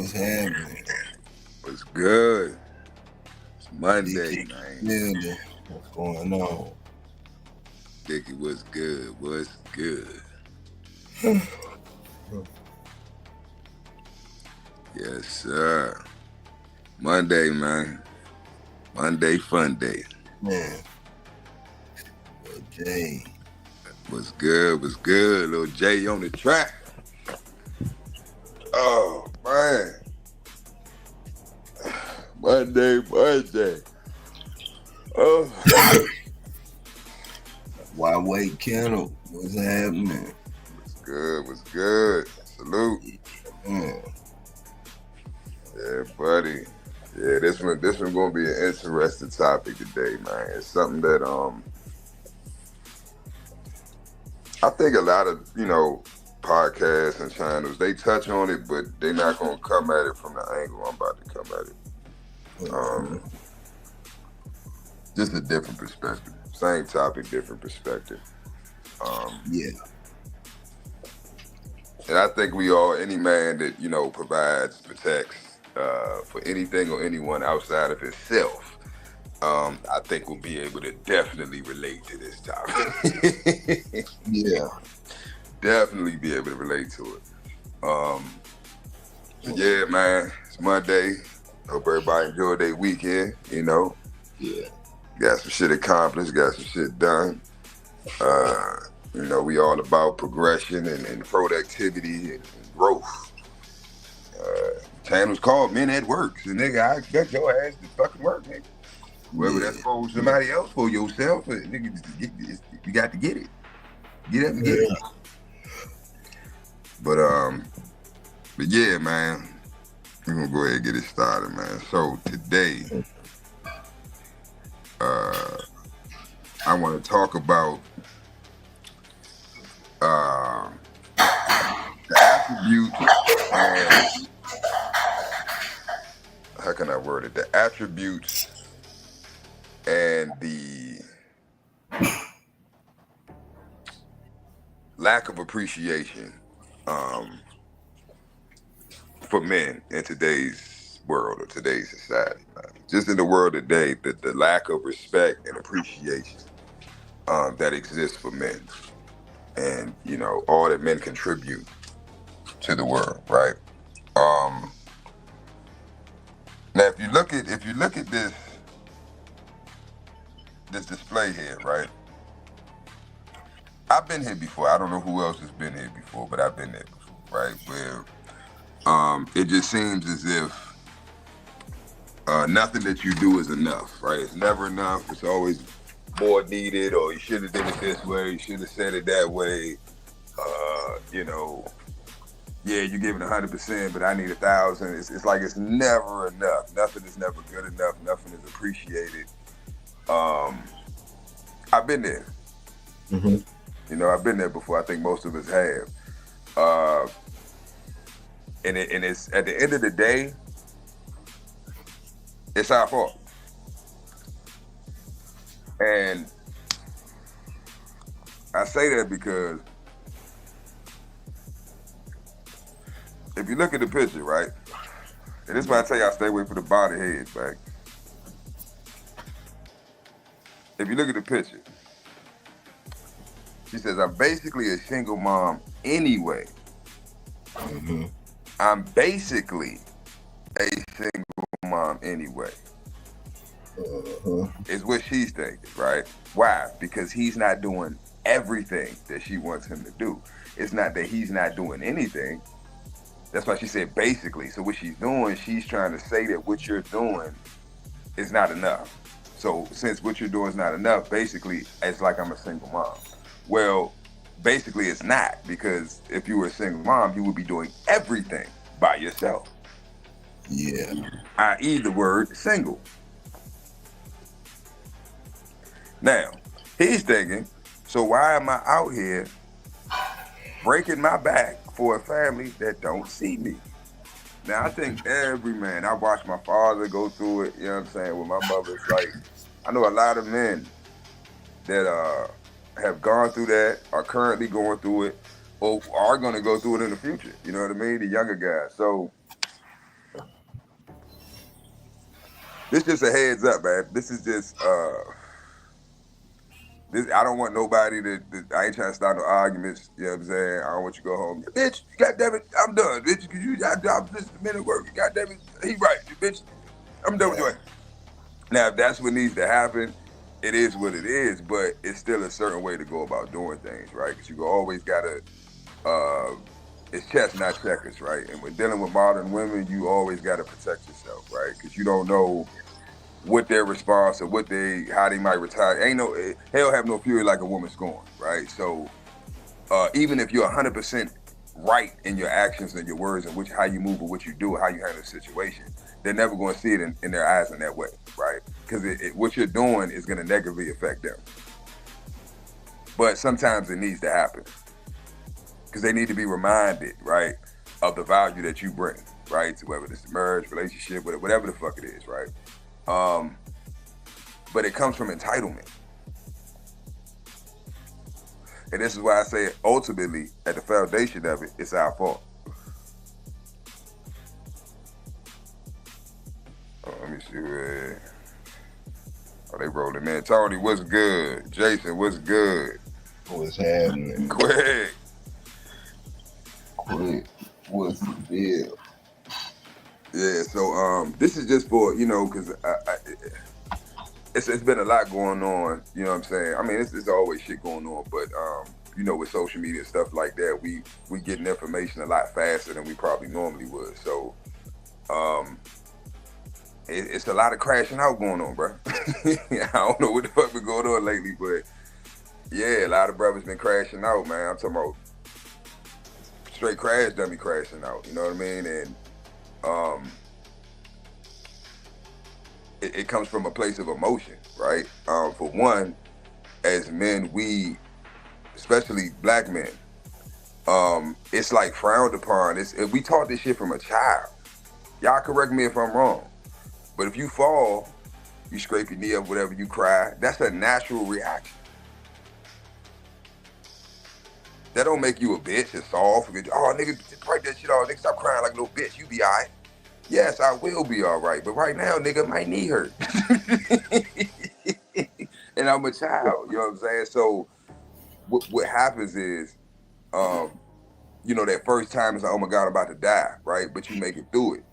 What's happening? What's good? It's Monday, DJ man. Building. What's going on? Dickie, what's good? What's good? Yes, sir. Monday, man. Monday fun day. Man, well, Jay. What's good? What's good? Little J on the track. Oh, man. Monday. Oh. Why wait, Kendall? What's happening? What's good? What's good? Salute. Man, Yeah, buddy. Yeah, this one gonna be an interesting topic today, man. It's something that I think a lot of, podcasts and channels, they touch on it, but they're not gonna come at it from the angle I'm about to come at it. Just a different perspective. Same topic, different perspective. yeah. And I think any man that, provides, protects for anything or anyone outside of himself, I think will be able to definitely relate to this topic. Yeah. Definitely be able to relate to it. So yeah, man, it's Monday. Hope everybody enjoyed their weekend, Yeah. Got some shit accomplished, got some shit done. We all about progression and productivity and growth. Channel's called Men at Work. So nigga, I expect your ass to fucking work, nigga. Whether that's for somebody else, for yourself, nigga, you got to get it. Get up and get it. But yeah, man, we're gonna go ahead and get it started, man. So today, I want to talk about the attributes and how can I word it? The attributes and the lack of appreciation for men in today's world or today's society. Just in the world today, the lack of respect and appreciation that exists for men, and all that men contribute to the world, right? Now, if you look at this display here, right? I've been here before. I don't know who else has been here before, but I've been there before, right? Where it just seems as if nothing that you do is enough, right? It's never enough. It's always more needed, or you should have did it this way, you should have said it that way. Yeah, you're giving 100%, but I need 1,000. It's like it's never enough. Nothing is never good enough. Nothing is appreciated. I've been there. Mm-hmm. I've been there before. I think most of us have. And it's at the end of the day, it's our fault. And I say that because if you look at the picture, right? And this is why I tell y'all stay away from the body heads, right? If you look at the picture, she says, I'm basically a single mom anyway. Mm-hmm. I'm basically a single mom anyway. Is what she's thinking, right? Why? Because he's not doing everything that she wants him to do. It's not that he's not doing anything. That's why she said basically. So what she's doing, she's trying to say that what you're doing is not enough. So since what you're doing is not enough, basically, it's like I'm a single mom. Well, basically it's not, because if you were a single mom, you would be doing everything by yourself. Yeah. I.e. the word single. Now, he's thinking, so why am I out here breaking my back for a family that don't see me? Now, I think every man, I watched my father go through it, you know what I'm saying, with my mother. It's like, I know a lot of men that have gone through that, are currently going through it, or are going to go through it in the future. You know what I mean? The younger guys. So This just a heads up, man. This is just this. I don't want nobody I ain't trying to start no arguments. You know what I'm saying? I don't want you to go home, bitch. Goddamn it, I'm done, bitch. Cause I'm just a minute work. Goddamn it, he right, bitch. I'm done with you. Now, if that's what needs to happen, it is what it is. But it's still a certain way to go about doing things, right? Because you always gotta. It's chess, not checkers, right? And when dealing with modern women, you always got to protect yourself, right? Because you don't know what their response or how they might retire. Ain't no hell have no fury like a woman scorned, right? So even if you're 100% right in your actions and your words and how you move or what you do or how you handle the situation, they're never going to see it in their eyes in that way, right? Because what you're doing is going to negatively affect them. But sometimes it needs to happen. Because they need to be reminded, right, of the value that you bring, right, to whether it's a marriage, relationship, whatever the fuck it is, right? But it comes from entitlement. And this is why I say ultimately, at the foundation of it, it's our fault. Let me see where. Oh, they rolling in. Tony, what's good? Jason, what's good? What's happening? Quick. What's the deal? Yeah, so this is just for, because it's been a lot going on, you know what I'm saying? I mean, it's always shit going on, but, with social media and stuff like that, we getting information a lot faster than we probably normally would. So it's a lot of crashing out going on, bro. I don't know what the fuck been going on lately, but yeah, a lot of brothers been crashing out, man. I'm talking about straight crash dummy crashing out, you know what I mean? And it comes from a place of emotion, right? For one, as men, especially black men, it's like frowned upon. We taught this shit from a child. Y'all correct me if I'm wrong, but if you fall, you scrape your knee up, whatever, you cry, that's a natural reaction. That don't make you a bitch, a soft. Oh, nigga, break that shit off. Nigga, stop crying like a little bitch. You be all right. Yes, I will be all right. But right now, nigga, my knee hurt. And I'm a child. You know what I'm saying? So what happens is, that first time it's like, oh my God, I'm about to die, right? But you make it through it.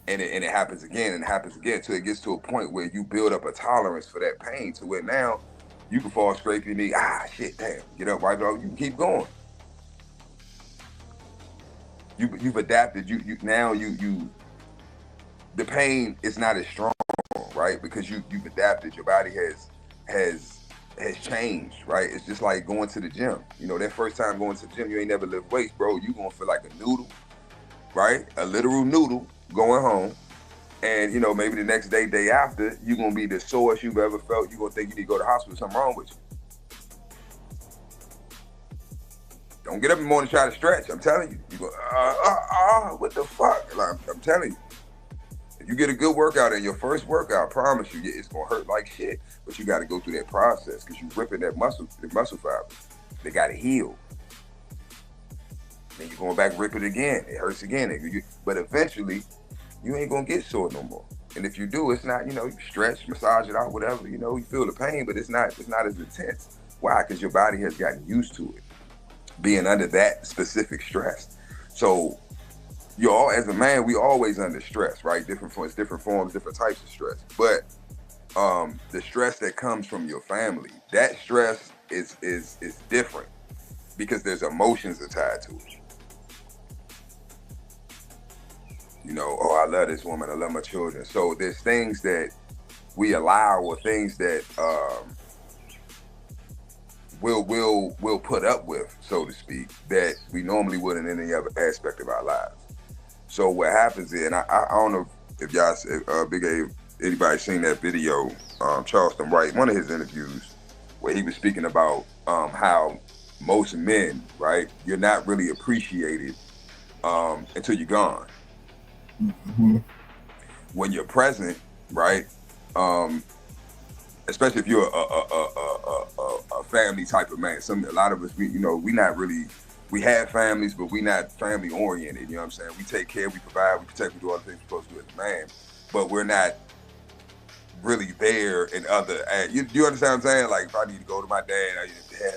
And it happens again and happens again till it gets to a point where you build up a tolerance for that pain to where now you can fall, scrape your knee. Shit, damn. Get up, wipe it off. You can keep going. You've adapted. The pain is not as strong, right? Because you've adapted. Your body has changed, right? It's just like going to the gym. That first time going to the gym, you ain't never lift weights, bro. You gonna feel like a noodle, right? A literal noodle going home. And maybe the next day after, you're gonna be the sorest you've ever felt. You're gonna think you need to go to the hospital, something wrong with you. Don't get up in the morning and try to stretch. I'm telling you. You go, what the fuck? Like, I'm telling you. If you get a good workout in your first workout, I promise you, it's gonna hurt like shit. But you gotta go through that process because you're ripping the muscle fibers. They gotta heal. Then you're going back, rip it again. It hurts again. But eventually, you ain't gonna get sore no more. And if you do, it's not, you stretch, massage it out, whatever, you feel the pain, but it's not as intense. Why? Because your body has gotten used to it, being under that specific stress. So as a man, we always under stress, right? Different forms, different types of stress. But the stress that comes from your family, that stress is different because there's emotions attached to it. I love this woman, I love my children. So there's things that we allow or things that we'll put up with, so to speak, that we normally wouldn't in any other aspect of our lives. So what happens is, and I don't know if y'all, Big A, anybody seen that video, Charleston White, one of his interviews, where he was speaking about how most men, right, you're not really appreciated until you're gone. Mm-hmm. When you're present, right, especially if you're a family type of man. A lot of us, we not really. We have families, but we not family oriented. You know what I'm saying? We take care, we provide, we protect, we do all the things we're supposed to do as a man, but we're not really there in other. You understand what I'm saying? Like if I need to go to my dad,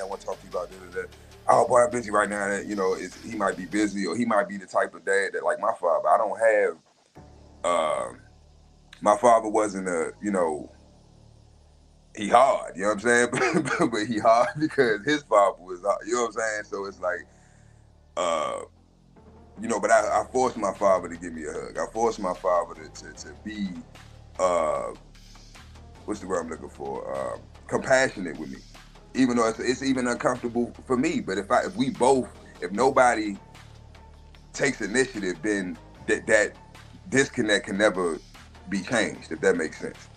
I want to talk to you about this. Oh boy, I'm busy right now. You know, he might be busy, or he might be the type of dad that, like my father. I don't have. My father wasn't he hard. You know what I'm saying? but he hard because his father was hard. You know what I'm saying? So it's like, but I forced my father to give me a hug. I forced my father to be, what's the word I'm looking for? Compassionate with me, even though it's even uncomfortable for me. But if nobody takes initiative, then that disconnect can never be changed. If that makes sense.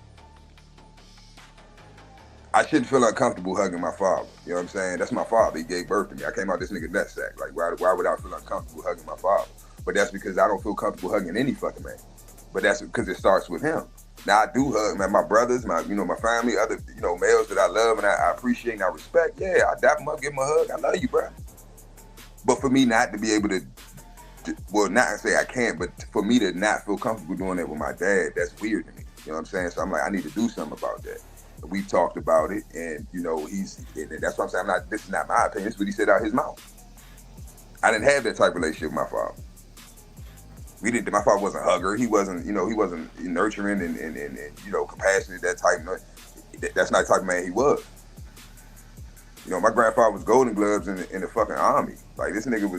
I shouldn't feel uncomfortable hugging my father. You know what I'm saying? That's my father. He gave birth to me. I came out this nigga nutsack. Like, why would I feel uncomfortable hugging my father? But that's because I don't feel comfortable hugging any fucking man. But that's because it starts with him. Now I do hug my brothers, my family, other males that I love and I appreciate and I respect. Yeah, I dap them up, give them a hug. I love you, bro. But for me not to be able to, well, not to say I can't, but for me to not feel comfortable doing that with my dad, that's weird to me. You know what I'm saying? So I'm like, I need to do something about that. We've talked about it, and that's what I'm saying. This is not my opinion. This is what he said out his mouth. I didn't have that type of relationship with my father. My father wasn't a hugger. He wasn't nurturing and compassionate. That type. That's not the type of man he was. My grandfather was Golden Gloves in the fucking army. Like this nigga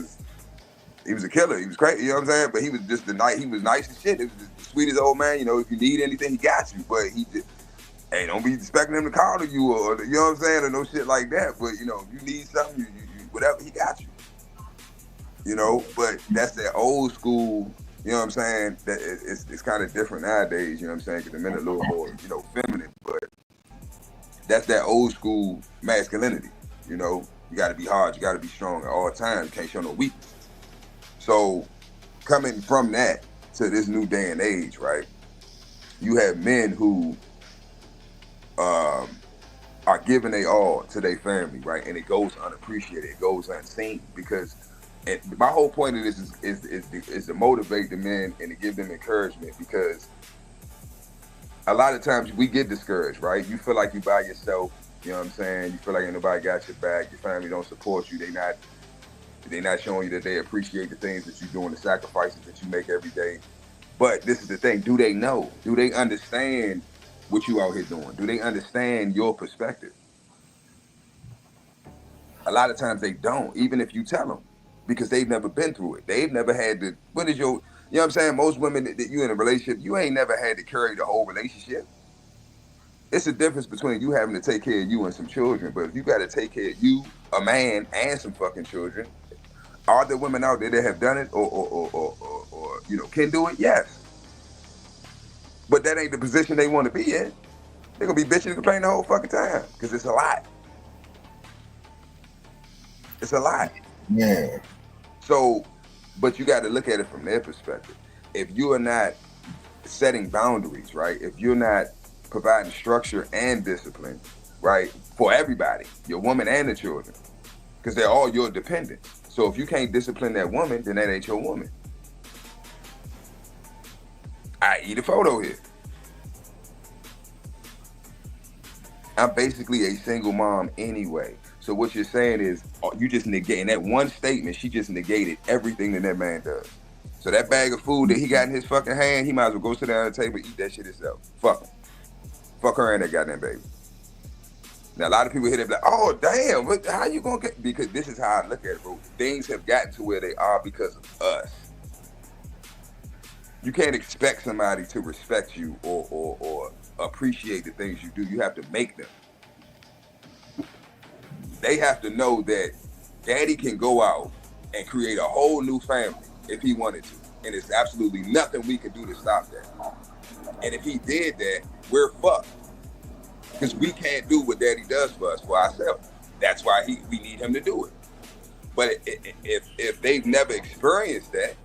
he was a killer. He was crazy. You know what I'm saying? But he was just he was nice as shit. He was the sweetest old man. If you need anything, he got you. But he just. Hey, don't be expecting him to call to you or you know what I'm saying, or no shit like that. But if you need something, you whatever, he got you. But that's that old school. You know what I'm saying? That it's kind of different nowadays. You know what I'm saying? Because the men are a little more feminine. But that's that old school masculinity. You got to be hard. You got to be strong at all times. You can't show no weakness. So coming from that to this new day and age, right? You have men who are giving they all to their family, right? And it goes unappreciated, it goes unseen because my whole point of this is to motivate the men and to give them encouragement because a lot of times we get discouraged, right? You feel like you by yourself, you know what I'm saying? You feel like ain't nobody got your back, your family don't support you, they not showing you that they appreciate the things that you're doing, the sacrifices that you make every day. But this is the thing, do they know? Do they understand what you out here doing? Do they understand your perspective? A lot of times they don't, even if you tell them, because they've never been through it. They've never had to, you know what I'm saying? Most women that you in a relationship, you ain't never had to carry the whole relationship. It's a difference between you having to take care of you and some children, but if you got to take care of you, a man, and some fucking children, are there women out there that have done it or can do it? Yes. But that ain't the position they want to be in. They're going to be bitching and complaining the whole fucking time because it's a lot. It's a lot. Yeah. So, but you got to look at it from their perspective. If you are not setting boundaries, right? If you're not providing structure and discipline, right? For everybody, your woman and the children, because they're all your dependents. So if you can't discipline that woman, then that ain't your woman. I eat a photo here. I'm basically a single mom anyway. So what you're saying is, you just negating that one statement. She just negated everything that man does. So that bag of food that he got in his fucking hand, he might as well go sit down at the table and eat that shit himself. Fuck him. Fuck her and that goddamn baby. Now a lot of people hit it like, oh damn, how you gonna get? Because this is how I look at it, bro. Things have gotten to where they are because of us. You can't expect somebody to respect you or appreciate the things you do. You have to make them. They have to know that daddy can go out and create a whole new family if he wanted to. And there's absolutely nothing we can do to stop that. And if he did that, we're fucked. Because we can't do what daddy does for us, for ourselves. That's why we need him to do it. But if they've never experienced that,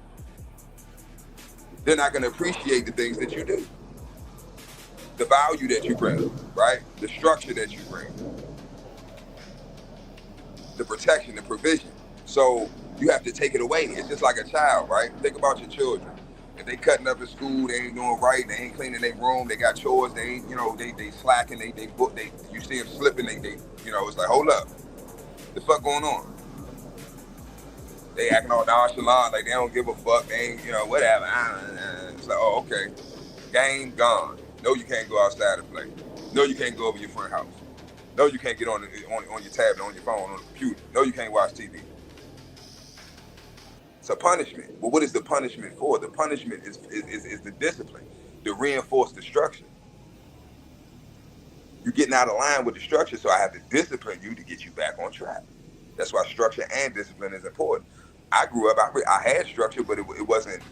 they're not going to appreciate the things that you do. The value that you bring, right? The structure that you bring. The protection, the provision. So you have to take it away. It's just like a child, right? Think about your children. If they cutting up at school, they ain't doing right, they ain't cleaning their room, they got chores, they ain't, they slacking, you see them slipping, it's like, hold up, the fuck going on? They acting all nonchalant, like they don't give a fuck, they ain't, whatever. It's like, oh, okay, game gone. No, you can't go outside and play. No, you can't go over your friend's house. No, you can't get on your tablet, on your phone, on the computer. No, you can't watch TV. It's a punishment. Well, what is the punishment for? The punishment is the discipline to reinforce the structure. You're getting out of line with the structure, so I have to discipline you to get you back on track. That's why structure and discipline is important. I grew up, I had structure, but it wasn't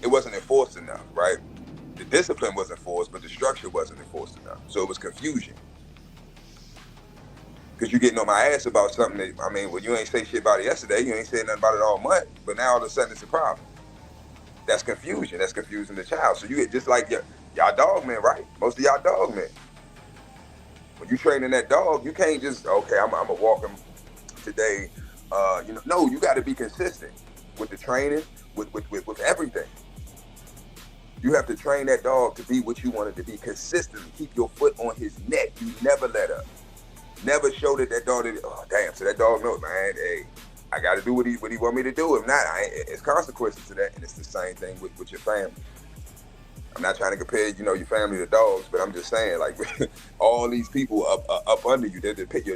enforced enough, right? The discipline was enforced, but the structure wasn't enforced enough. So it was confusion. Because you're getting on my ass about something that, well, you ain't say shit about it yesterday, you ain't saying nothing about it all month, but now all of a sudden it's a problem. That's confusion. That's confusing the child. So you get just like y'all dog men, right? Most of y'all dog men. When you training that dog, you can't just, okay, I'm gonna walk him today. No, you got to be consistent with the training, with everything. You have to train that dog to be what you want it to be consistently. Keep your foot on his neck. You never let up. Never show that dog did it. Oh, damn. So that dog knows, man, hey, I got to do what he want me to do. If not, it's consequences to that. And it's the same thing with your family. I'm not trying to compare, your family to dogs, but I'm just saying, like, all these people up under you,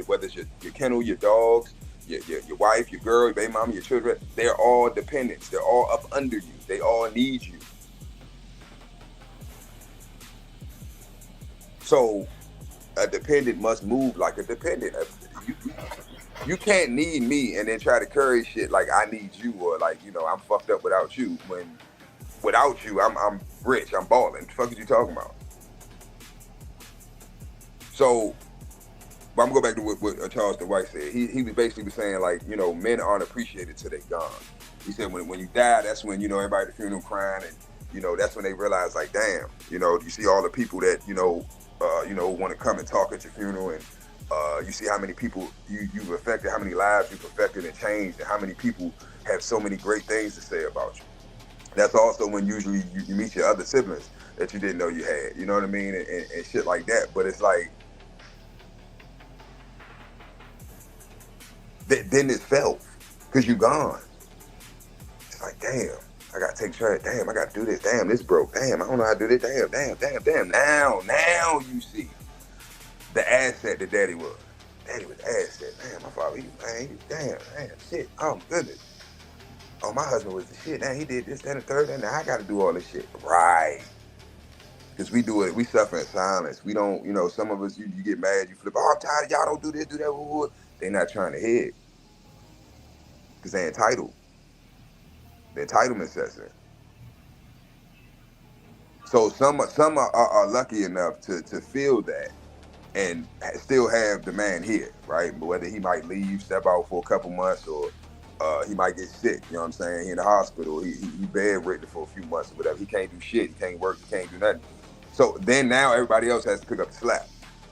whether it's your kennel, your dogs, your wife, your girl, your baby mama, your children, they're all dependents. They're all up under you. They all need you. So a dependent must move like a dependent. You can't need me and then try to carry shit like I need you, or like, I'm fucked up without you, when without you, I'm rich, I'm balling. What the fuck is you talking about? So, but I'm going to go back to what Charleston White said. He was basically saying, like, men aren't appreciated till they gone. He said when you die, that's when, everybody at the funeral crying, and, that's when they realize, like, damn, you see all the people that, want to come and talk at your funeral, and you see how many people you've affected, how many lives you've affected and changed, and how many people have so many great things to say about you. That's also when usually you meet your other siblings that you didn't know you had, you know what I mean, and shit like that. But it's like, then it's felt, because you gone. It's like, damn, I got to take trash. Damn, I got to do this. Damn, this broke. Damn, I don't know how to do this. Damn. Now you see the asset that daddy was. Daddy was asset. Damn, my father, damn, shit. Oh, goodness. Oh, my husband was the shit. Damn, he did this, that, and the third, and now I got to do all this shit. Right. Because we do it, we suffer in silence. We don't, some of us, you get mad, you flip, oh, I'm tired, y'all don't do this, do that. They're not trying to hear it. Because they're entitled. The entitlement sets in. So some are lucky enough to feel that and still have the man here, right? But whether he might leave, step out for a couple months, or he might get sick, you know what I'm saying? He in the hospital, he bedridden for a few months or whatever. He can't do shit, he can't work, he can't do nothing. So then now everybody else has to pick up the slack.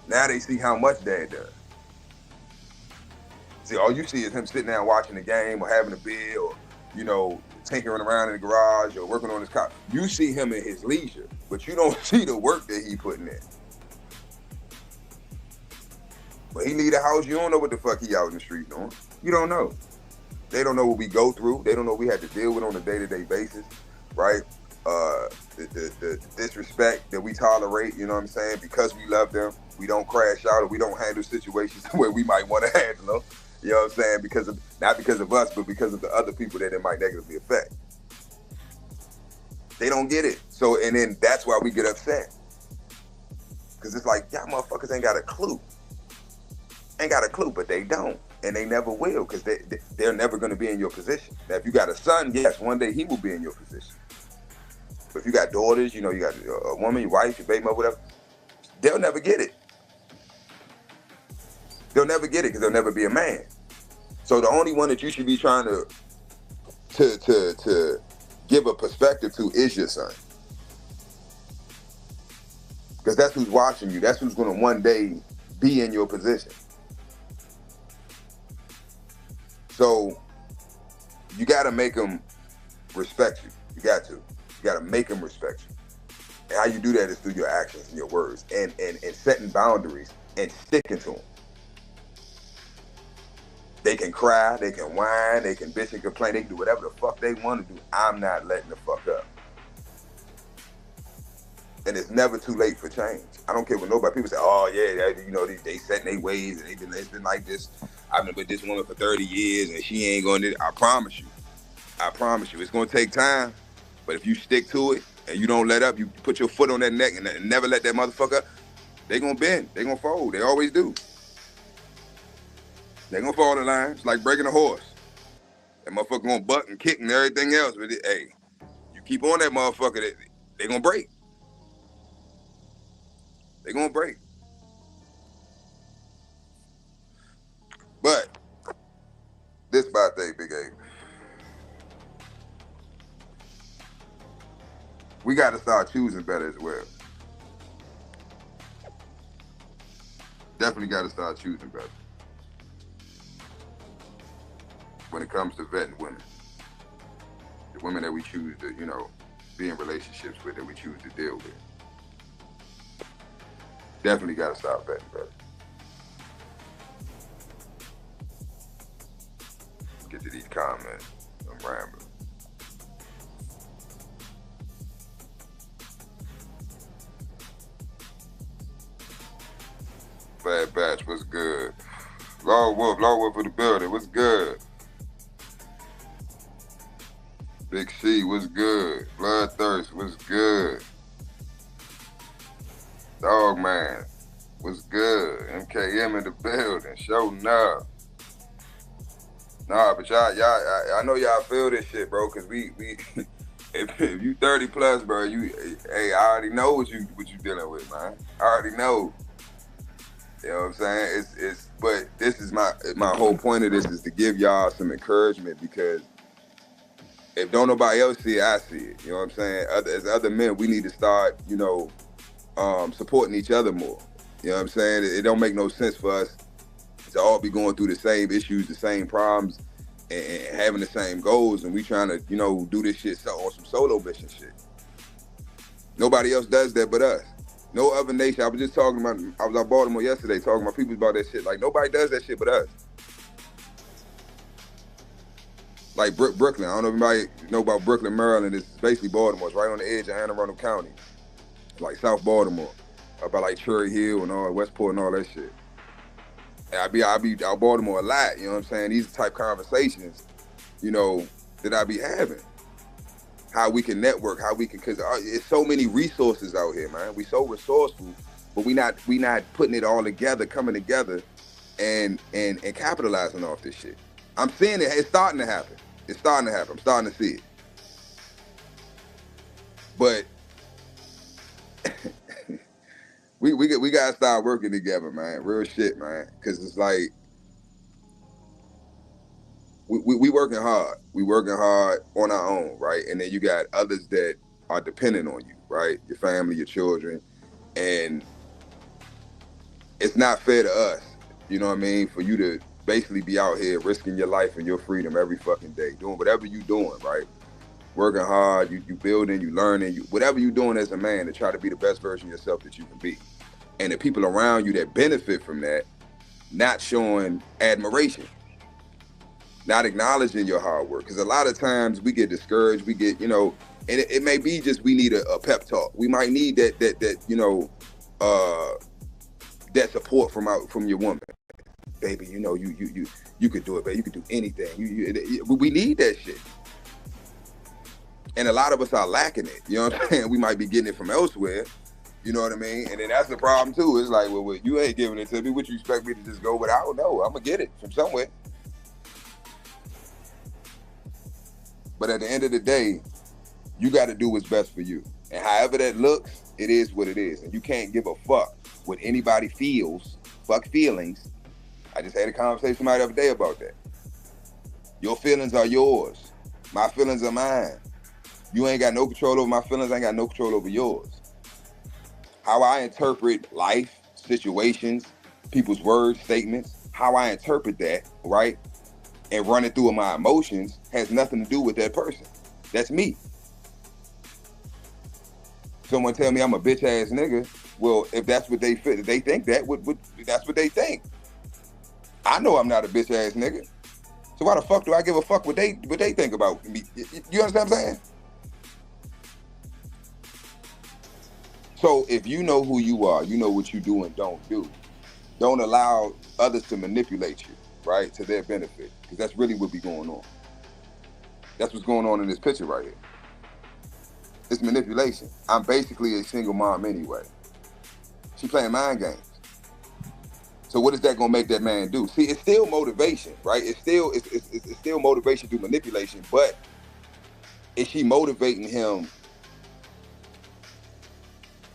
Now they see how much dad does. See, all you see is him sitting down watching the game or having a beer or, tinkering around in the garage or working on his car. You see him in his leisure, but you don't see the work that he putting in. But he leave the house, you don't know what the fuck he out in the street doing. You don't know. They don't know what we go through. They don't know what we had to deal with on a day-to-day basis, right? The disrespect that we tolerate, you know what I'm saying? Because we love them, we don't crash out or we don't handle situations where we might want to handle them. You know what I'm saying? Not because of us, but because of the other people that it might negatively affect. They don't get it. So, and then that's why we get upset. Because it's like, y'all motherfuckers ain't got a clue. Ain't got a clue, but they don't. And they never will, because they're never going to be in your position. Now, if you got a son, yes, one day he will be in your position. But if you got daughters, you got a woman, your wife, your baby mother, whatever, they'll never get it. They'll never get it because they'll never be a man. So the only one that you should be trying to give a perspective to is your son. Because that's who's watching you. That's who's going to one day be in your position. So you got to make them respect you. You got to. You gotta make them respect you. And how you do that is through your actions and your words and setting boundaries and sticking to them. They can cry, they can whine, they can bitch and complain, they can do whatever the fuck they want to do. I'm not letting the fuck up. And it's never too late for change. I don't care what nobody, people say, oh yeah, you know, they set their ways and it's been like this. I've been with this woman for 30 years and she ain't going to, I promise you, it's going to take time. But if you stick to it and you don't let up, you put your foot on that neck and never let that motherfucker, they going to bend, they going to fold. They always do. They going to fall in line. It's like breaking a horse. That motherfucker going to buck and kick and everything else. But hey, you keep on that motherfucker, they going to break. They're going to break. But this my thing, Big A. We got to start choosing better as well. Definitely got to start choosing better when it comes to vetting women. The women that we choose to, you know, be in relationships with, that we choose to deal with. Definitely got to start vetting better. Get to these comments. I'm rambling. Bad Batch, what's good? Lord Wolf for the building, what's good? Big C, what's good? Bloodthirst, what's good? Dog Man, what's good? MKM in the building, showing up. Nah, but y'all, I know y'all feel this shit, bro, cause we if you 30 plus, bro, hey, I already know what you dealing with, man. I already know. You know what I'm saying? But this is my whole point of this is to give y'all some encouragement, because if don't nobody else see it, I see it. You know what I'm saying? As other men, we need to start, you know, supporting each other more. You know what I'm saying? It don't make no sense for us to all be going through the same issues, the same problems, and having the same goals, and we trying to, you know, do this shit on some solo mission shit. Nobody else does that but us. No other nation. I was just talking about, I was at Baltimore yesterday talking about people about that shit. Like, nobody does that shit but us. Like Brooklyn. I don't know if anybody know about Brooklyn, Maryland. It's basically Baltimore. It's right on the edge of Anne Arundel County. Like South Baltimore. About like Cherry Hill and all, Westport and all that shit. And I be out Baltimore a lot, you know what I'm saying? These type conversations, you know, that I be having. How we can network, how we can, cause it's so many resources out here, man. We so resourceful, but we not putting it all together, coming together, and capitalizing off this shit. I'm seeing it. It's starting to happen. It's starting to happen. I'm starting to see it. But we gotta start working together, man. Real shit, man. Cause it's like we working hard. We working hard on our own, right? And then you got others that are dependent on you, right? Your family, your children, and it's not fair to us. You know what I mean? For you to basically be out here risking your life and your freedom every fucking day, doing whatever you doing, right? Working hard, you building, you learning, whatever you doing as a man to try to be the best version of yourself that you can be. And the people around you that benefit from that, not showing admiration, not acknowledging your hard work. Because a lot of times we get discouraged, we get, you know, and it may be just we need a pep talk. We might need that you know, that support from your woman. Baby, you know, you could do it, baby. You could do anything. We need that shit. And a lot of us are lacking it. You know what I'm saying? We might be getting it from elsewhere. You know what I mean? And then that's the problem too. It's like, well, you ain't giving it to me. What you expect me to just go? But I don't know. I'm gonna get it from somewhere. But at the end of the day, you got to do what's best for you. And however that looks, it is what it is. And you can't give a fuck what anybody feels. Fuck feelings. I just had a conversation with somebody the other day about that. Your feelings are yours. My feelings are mine. You ain't got no control over my feelings. I ain't got no control over yours. How I interpret life, situations, people's words, statements, how I interpret that, right? And run it through my emotions has nothing to do with that person. That's me. someone tell me I'm a bitch ass nigga, well, if that's what they fit, if they think that, that's what they think. I know I'm not a bitch ass nigga. So why the fuck do I give a fuck what they think about me? You understand what I'm saying? So if you know who you are, you know what you do and don't do. Don't allow others to manipulate you, right, to their benefit, because that's really what be going on. That's what's going on in this picture right here. It's manipulation. I'm basically a single mom anyway. She playing mind games. So what is that gonna make that man do? See, it's still motivation, right? It's still motivation through manipulation, but is she motivating him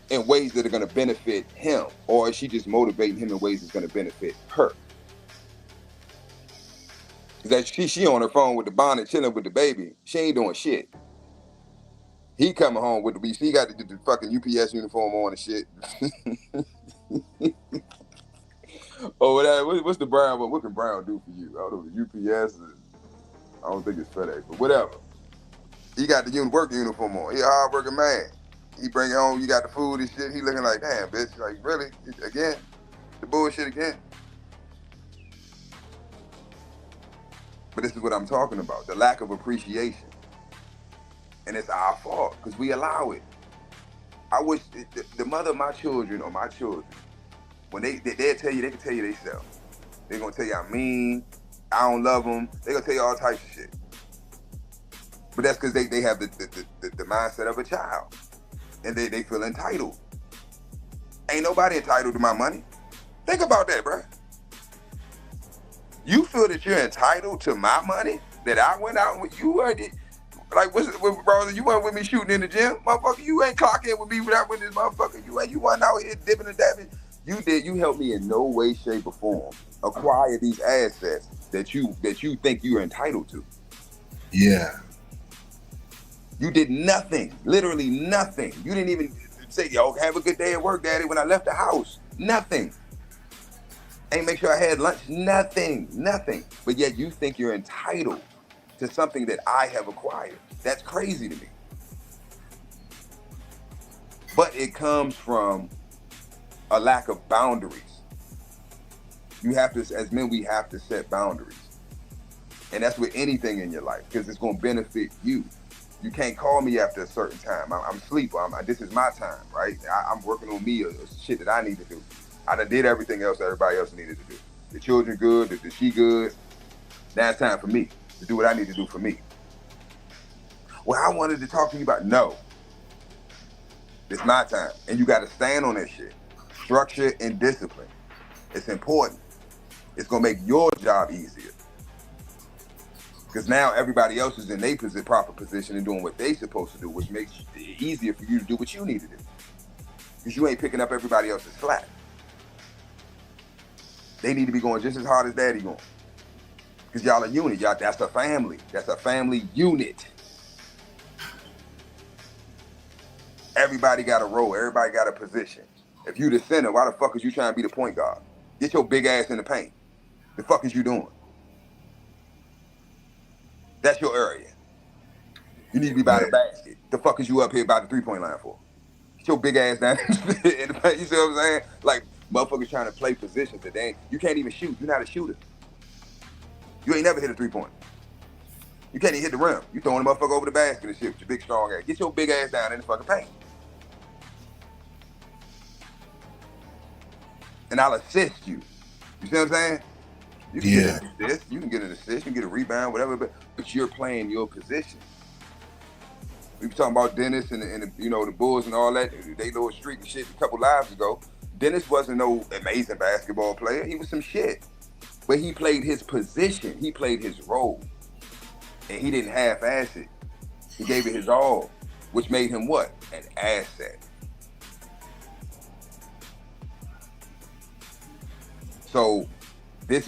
in ways that are gonna benefit him, or is she just motivating him in ways that's gonna benefit her? Because she on her phone with the bonnet, chilling with the baby. She ain't doing shit. He coming home with the he got the fucking UPS uniform on and shit. Oh, what's the Brown? What can Brown do for you? I don't know, the UPS. I don't think it's FedEx, but whatever. He got the work uniform on. He a hard working man. He bring it home. You got the food and shit. He looking like, damn, bitch. Like, really? Again? The bullshit again? But this is what I'm talking about. The lack of appreciation. And it's our fault because we allow it. I wish the mother of my children or my children, when they'll tell you, they can tell you themselves. They're going to tell you I'm mean, I don't love them. They're going to tell you all types of shit. But that's because they have the mindset of a child. And they feel entitled. Ain't nobody entitled to my money. Think about that, bro. You feel that you're entitled to my money? That I went out with you? Like, bro, you weren't with me shooting in the gym? Motherfucker, you ain't clocking with me without with this motherfucker. You weren't out here dipping and dabbing. You helped me in no way, shape, or form acquire these assets that you think you're entitled to. Yeah. You did nothing, literally nothing. You didn't even say, yo, have a good day at work, daddy, when I left the house. Nothing. Ain't make sure I had lunch. Nothing. But yet you think you're entitled to something that I have acquired. That's crazy to me. But it comes from a lack of boundaries. You have to, as men, we have to set boundaries. And that's with anything in your life, because it's going to benefit you. You can't call me after a certain time. I'm asleep. This is my time, right? I'm working on me, shit that I need to do. I done did everything else everybody else needed to do. The children good, the she good. Now it's time for me to do what I need to do for me. Well, I wanted to talk to you about, no. It's my time. And you got to stand on that shit. Structure and discipline. It's important. It's going to make your job easier. Because now everybody else is in their proper position and doing what they supposed to do, which makes it easier for you to do what you need to do. Because you ain't picking up everybody else's slack. They need to be going just as hard as daddy going. Because y'all a unit. That's a family. That's a family unit. Everybody got a role. Everybody got a position. If you the center, why the fuck is you trying to be the point guard? Get your big ass in the paint. The fuck is you doing? That's your area. You need to be by the basket. The fuck is you up here by the 3-point line for? Get your big ass down in the paint. You see what I'm saying? Like, motherfuckers trying to play positions that you can't even shoot. You're not a shooter. You ain't never hit a 3-point. You can't even hit the rim. You throwing the motherfucker over the basket and shit with your big strong ass. Get your big ass down in the fucking paint. And I'll assist you. You see what I'm saying? You can get an assist, you can get an assist, you can get a rebound, whatever, but you're playing your position. We were talking about Dennis and the Bulls and all that. They little streak and shit a couple lives ago. Dennis wasn't no amazing basketball player. He was some shit. But he played his position. He played his role. And he didn't half-ass it. He gave it his all, which made him what? An asset. So but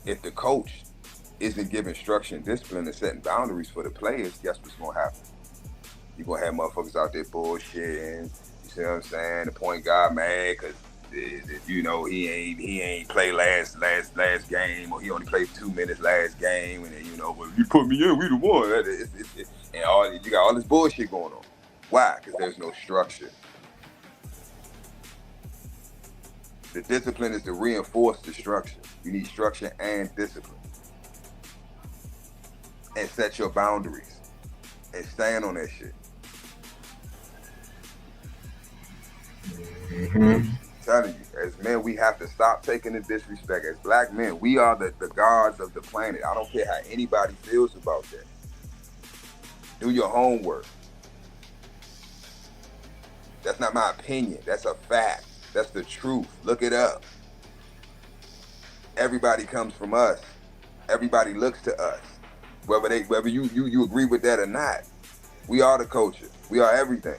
if the coach isn't giving structure, discipline, and setting boundaries for the players, guess what's gonna happen? You're gonna have motherfuckers out there bullshitting. You see what I'm saying? The point guard mad because he ain't play last game, or he only played 2 minutes last game, and then well, you put me in, we the one. And you got all this bullshit going on. Why? Because there's no structure. The discipline is to reinforce the structure. You need structure and discipline. And set your boundaries. And stand on that shit. I'm telling you, as men, we have to stop taking the disrespect. As black men, we are the gods of the planet. I don't care how anybody feels about that. Do your homework. That's not my opinion. That's a fact. That's the truth. Look it up. Everybody comes from us. Everybody looks to us. Whether you agree with that or not, we are the culture. We are everything.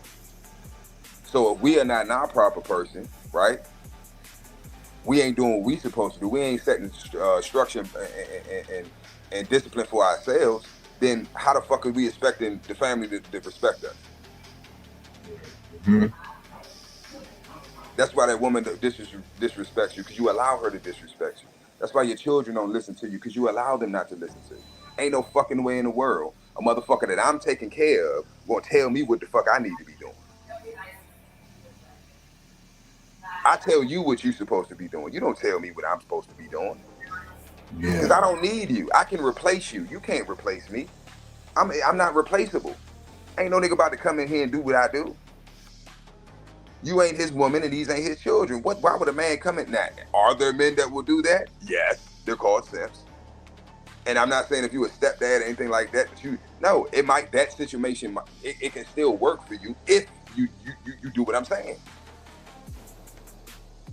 So if we are not our proper person, right? We ain't doing what we supposed to do. We ain't setting structure and discipline for ourselves. Then how the fuck are we expecting the family to respect us? That's why that woman disrespects you, because you allow her to disrespect you. That's why your children don't listen to you, because you allow them not to listen to you. Ain't no fucking way in the world a motherfucker that I'm taking care of gonna tell me what the fuck I need to be doing. I tell you what you're supposed to be doing. You don't tell me what I'm supposed to be doing. Because I don't need you. I can replace you. You can't replace me. I'm not replaceable. Ain't no nigga about to come in here and do what I do. You ain't his woman and these ain't his children. Why would a man come in that? Are there men that will do that? Yes, they're called simps. And I'm not saying if you a stepdad or anything like that, that situation, it can still work for you if you do what I'm saying.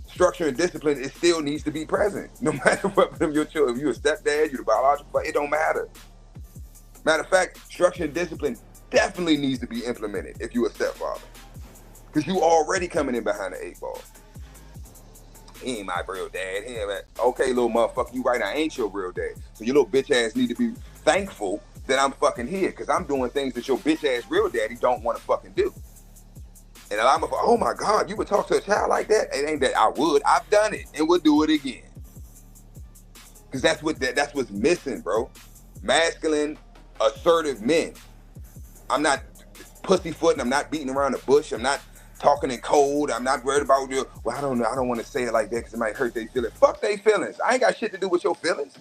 Structure and discipline, it still needs to be present. No matter what from your children. If you're a stepdad, you're the biological, it don't matter. Matter of fact, structure and discipline definitely needs to be implemented if you're a stepfather. Because you already coming in behind the 8 ball. He ain't my real dad. He ain't okay, little motherfucker, you right, I ain't your real dad. So your little bitch ass need to be thankful that I'm fucking here, because I'm doing things that your bitch ass real daddy don't want to fucking do. And I'm like, oh my God, you would talk to a child like that? It ain't that I would. I've done it and would do it again. Because that's what's missing, bro. Masculine, assertive men. I'm not pussyfooting. I'm not beating around the bush. I'm not talking in code. I'm not worried about I don't know. I don't want to say it like that because it might hurt their feelings. Fuck their feelings. I ain't got shit to do with your feelings.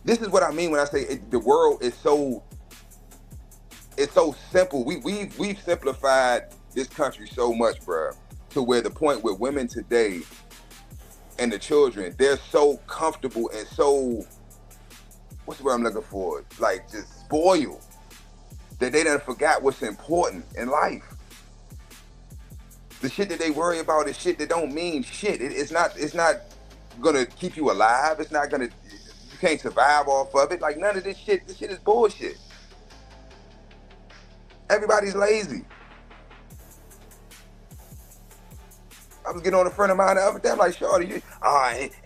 This is what I mean when I say the world is so. It's so simple. We've simplified this country so much, bro, to where the point where women today and the children, they're so comfortable and so, what's the word I'm looking for? Like just spoiled that they done forgot what's important in life. The shit that they worry about is shit that don't mean shit. It's not gonna keep you alive. It's not gonna, you can't survive off of it. Like none of this shit is bullshit. Everybody's lazy. I was getting on a friend of mine the other day. I'm like, shorty,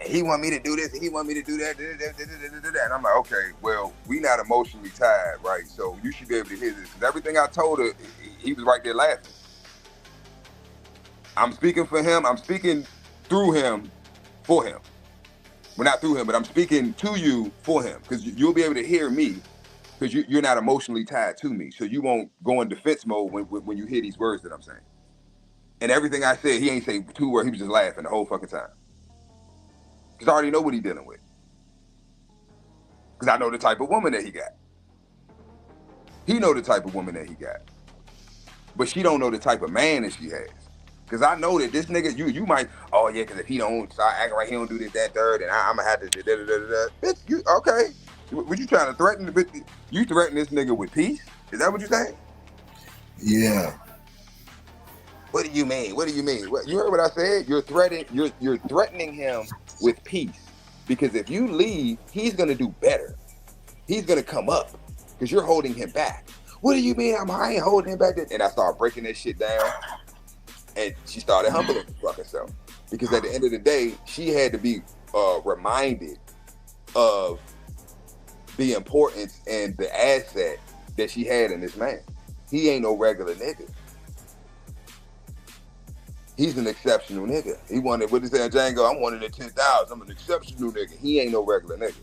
he want me to do this, and he want me to do that, and I'm like, okay, well, we not emotionally tied, right? So you should be able to hear this, because everything I told her, he was right there laughing. I'm speaking for him. I'm speaking through him, for him. Well, not through him, but I'm speaking to you for him, because you'll be able to hear me, because you're not emotionally tied to me, so you won't go in defense mode when you hear these words that I'm saying. And everything I said, he ain't say 2 words. He was just laughing the whole fucking time. Because I already know what he's dealing with. Because I know the type of woman that he got. He know the type of woman that he got. But she don't know the type of man that she has. Because I know that this nigga, you might, oh yeah, because if he don't start acting like he don't do this, that, third, and I'm going to have to, bitch, you, okay. What you trying to threaten? You threaten this nigga with peace? Is that what you saying? Yeah. What do you mean? What do you mean? You heard what I said? You're threatening him with peace. Because if you leave, he's gonna do better. He's gonna come up. Because you're holding him back. What do you mean I ain't holding him back? And I started breaking this shit down. And she started humbling herself. Because at the end of the day, she had to be reminded of the importance and the asset that she had in this man. He ain't no regular nigga. He's an exceptional nigga. He wanted, what did he say, Django? I'm one of the 10,000. I'm an exceptional nigga. He ain't no regular nigga.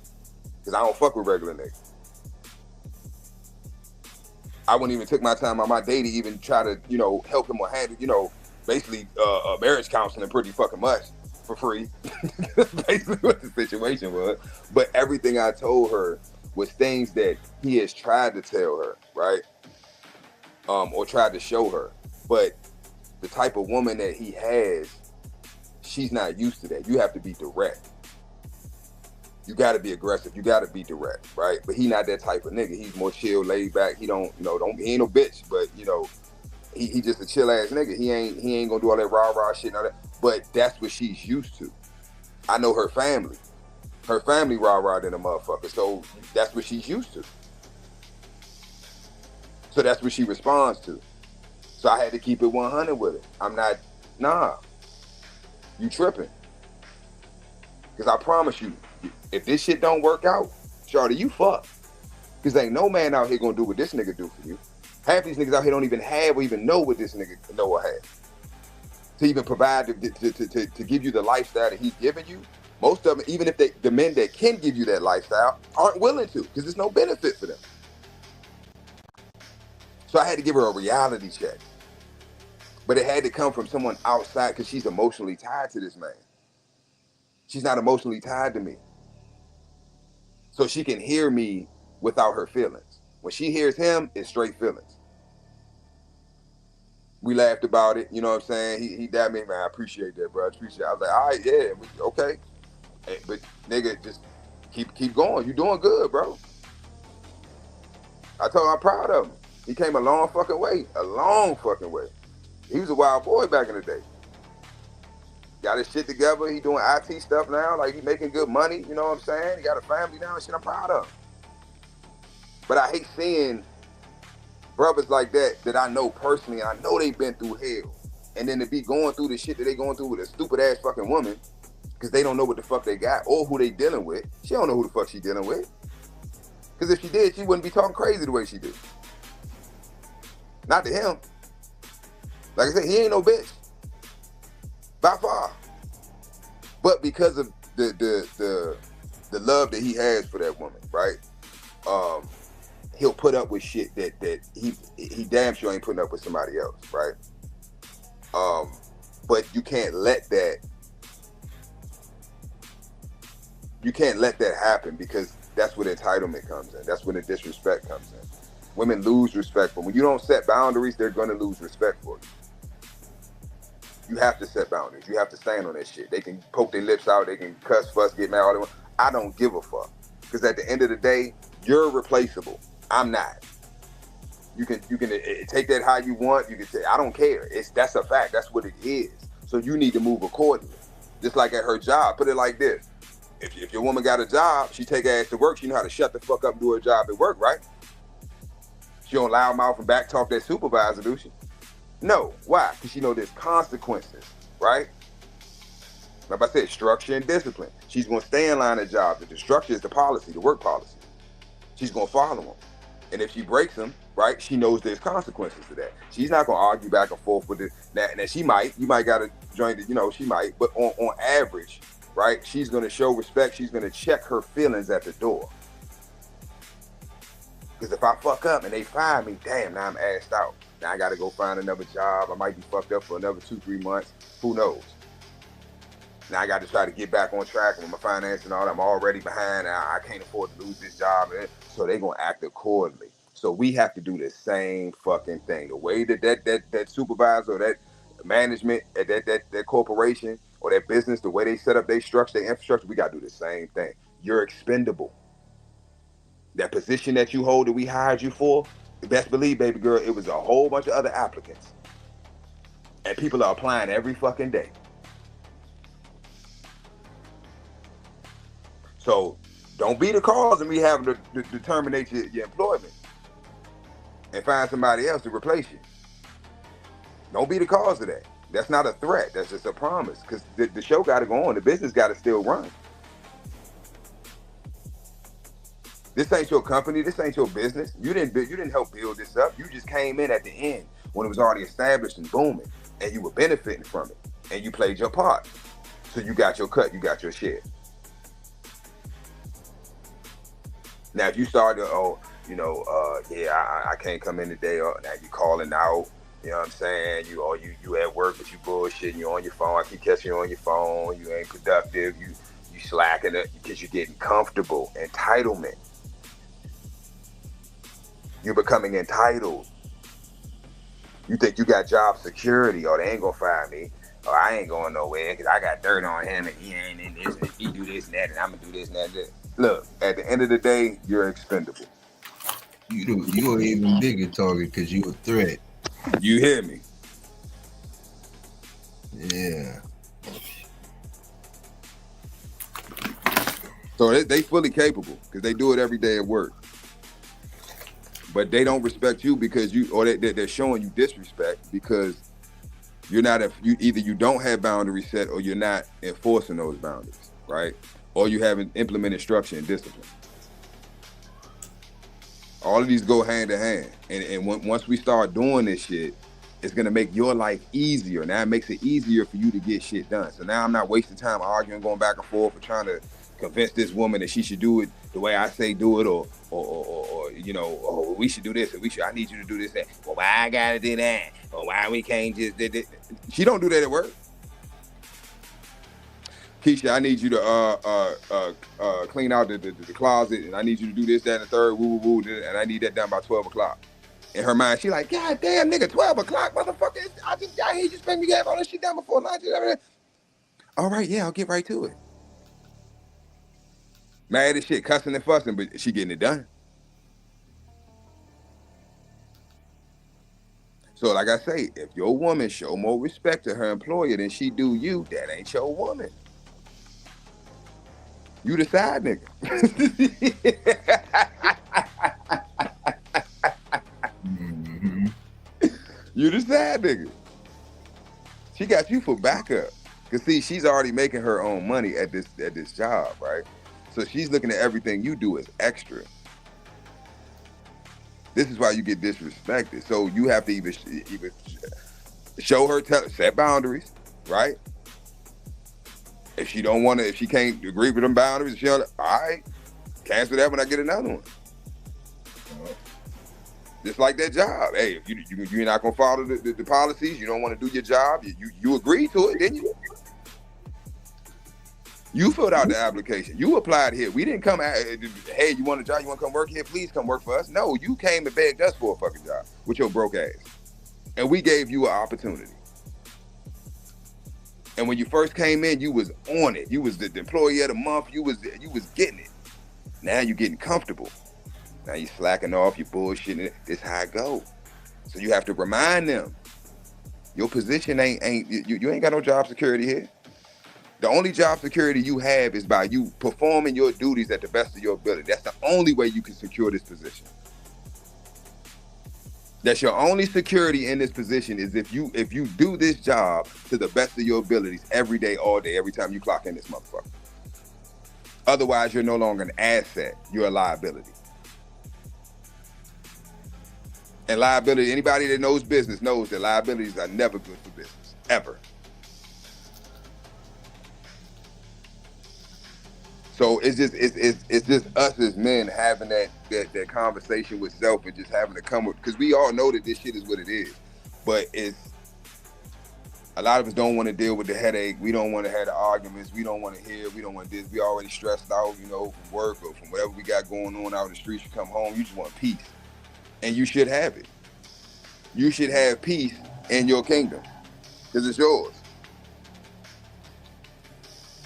Because I don't fuck with regular niggas. I wouldn't even took my time on my day to even try to, you know, help him or handle, you know, basically marriage counseling pretty fucking much for free. Basically what the situation was. But everything I told her was things that he has tried to tell her, right? Or tried to show her. But the type of woman that he has, she's not used to that. You have to be direct. You got to be aggressive. You got to be direct, right? But he not that type of nigga. He's more chill, laid back. He don't, you know, he ain't no bitch, but you know, he just a chill ass nigga. He ain't gonna do all that rah shit and all that. But that's what she's used to. I know her family. Her family rah than a motherfucker. So that's what she's used to. So that's what she responds to. So I had to keep it 100 with it. I'm not, nah, you tripping. Because I promise you, if this shit don't work out, shawty, you fucked. Because ain't no man out here gonna do what this nigga do for you. Half these niggas out here don't even have or even know what this nigga know or have. To even provide, to give you the lifestyle that he's giving you. Most of them, even if the men that can give you that lifestyle, aren't willing to, because there's no benefit for them. So I had to give her a reality check. But it had to come from someone outside, because she's emotionally tied to this man. She's not emotionally tied to me. So she can hear me without her feelings. When she hears him, it's straight feelings. We laughed about it, you know what I'm saying? He dabbed me, man, I appreciate that, bro. I appreciate it. I was like, all right, yeah, okay. Hey, but nigga, just keep going. You doing good, bro. I told him I'm proud of him. He came a long fucking way. A long fucking way. He was a wild boy back in the day. Got his shit together. He doing IT stuff now. Like, he making good money. You know what I'm saying? He got a family now and shit. I'm proud of him. But I hate seeing brothers like that I know personally. I know they've been through hell. And then to be going through the shit that they going through with a stupid ass fucking woman because they don't know what the fuck they got or who they dealing with. She don't know who the fuck she dealing with. Because if she did, she wouldn't be talking crazy the way she do. Not to him. Like I said, he ain't no bitch. By far. But because of the love that he has for that woman, right? He'll put up with shit that he damn sure ain't putting up with somebody else, right? But you can't let that happen, because that's where entitlement comes in. That's when the disrespect comes in. Women lose respect, but when you don't set boundaries, they're gonna lose respect for you. You have to set boundaries. You have to stand on that shit. They can poke their lips out. They can cuss, fuss, get mad all they want. I don't give a fuck. Because at the end of the day, you're replaceable. I'm not. You can take that how you want. You can say, I don't care. That's a fact. That's what it is. So you need to move accordingly. Just like at her job. Put it like this. If your woman got a job, she take her ass to work. She know how to shut the fuck up and do her job at work, right? She don't loud mouth and back talk that supervisor, do she? No. Why? Because she know there's consequences, right? Like I said, structure and discipline. She's going to stay in line at jobs. The structure is the policy, the work policy. She's going to follow them. And if she breaks them, right, she knows there's consequences to that. She's not going to argue back and forth with it. Now she might. You might got to join it, you know, she might. But on average, right, she's going to show respect. She's going to check her feelings at the door. Because if I fuck up and they fire me, damn, now I'm assed out. Now I got to go find another job. I might be fucked up for another 2-3 months. Who knows? Now I got to try to get back on track with my finance and all that. I'm already behind. I can't afford to lose this job. So they're going to act accordingly. So we have to do the same fucking thing. The way that supervisor or that management at that corporation or that business, the way they set up their structure, their infrastructure, we got to do the same thing. You're expendable. That position that you hold that we hired you for, best believe, baby girl, it was a whole bunch of other applicants. And people are applying every fucking day. So don't be the cause of me having to terminate your employment and find somebody else to replace you. Don't be the cause of that. That's not a threat. That's just a promise. Because the show got to go on. The business got to still run. This ain't your company. This ain't your business. You didn't help build this up. You just came in at the end when it was already established and booming, and you were benefiting from it, and you played your part. So you got your cut. You got your share. Now, if you start to, yeah, I can't come in today. Or now you calling out. You know what I'm saying? You at work, but you bullshitting. You on your phone. I keep catching you on your phone. You ain't productive. You slacking it because you're getting comfortable. Entitlement. You're becoming entitled. You think you got job security, or they ain't gonna fire me, or I ain't going nowhere because I got dirt on him and he ain't in this and he do this and that and I'm gonna do this and that. Look, at the end of the day, you're expendable. You're an even bigger target because you a threat. You hear me? Yeah. So they fully capable because they do it every day at work. But they don't respect you because they're showing you disrespect because you're not either you don't have boundaries set or you're not enforcing those boundaries, right? Or you haven't implemented structure and discipline. All of these go hand in hand, and once we start doing this shit, it's gonna make your life easier. Now it makes it easier for you to get shit done. So now I'm not wasting time arguing, going back and forth, or trying to convince this woman that she should do it the way I say do it, or we should do this, or I need you to do this. That. Well, why I gotta do that? Or why we can't just do this? She don't do that at work. Keisha, I need you to clean out the closet, and I need you to do this, that, and the third, woo, woo, woo, and I need that done by 12 o'clock. In her mind, she like, God damn, nigga, 12 o'clock, motherfucker. I hear you spend me gas all this shit done before lunch and everything. All right, yeah, I'll get right to it. Mad as shit, cussing and fussing, but she getting it done. So like I say, if your woman show more respect to her employer than she do you, that ain't your woman. You the side nigga. Mm-hmm. You the side nigga. She got you for backup. Cause see, she's already making her own money at this job, right? So she's looking at everything you do as extra. This is why you get disrespected. So you have to either show her, set boundaries, right? If she don't want to, if she can't agree with them boundaries, all right, cancel that when I get another one. Just like that job. Hey, if you're not gonna follow the policies, you don't want to do your job. You agree to it, didn't you? You filled out the application. You applied here. We didn't come at, hey, you want a job? You want to come work here? Please come work for us. No, you came and begged us for a fucking job with your broke ass, and we gave you an opportunity. And when you first came in, you was on it. You was the employee of the month. You was getting it. Now you're getting comfortable. Now you slacking off. You bullshitting. This how it go. So you have to remind them. Your position ain't you ain't got no job security here. The only job security you have is by you performing your duties at the best of your ability. That's the only way you can secure this position. That's your only security in this position is if you do this job to the best of your abilities every day, all day, every time you clock in this motherfucker. Otherwise, you're no longer an asset. You're a liability. And liability, anybody that knows business knows that liabilities are never good for business, ever. So it's just us as men having that conversation with self and just having to come with, because we all know that this shit is what it is, but it's a lot of us don't want to deal with the headache. We don't want to have the arguments. We don't want to hear. We don't want this. We already stressed out, from work or from whatever we got going on out in the streets. You come home, you just want peace, and you should have it. You should have peace in your kingdom because it's yours.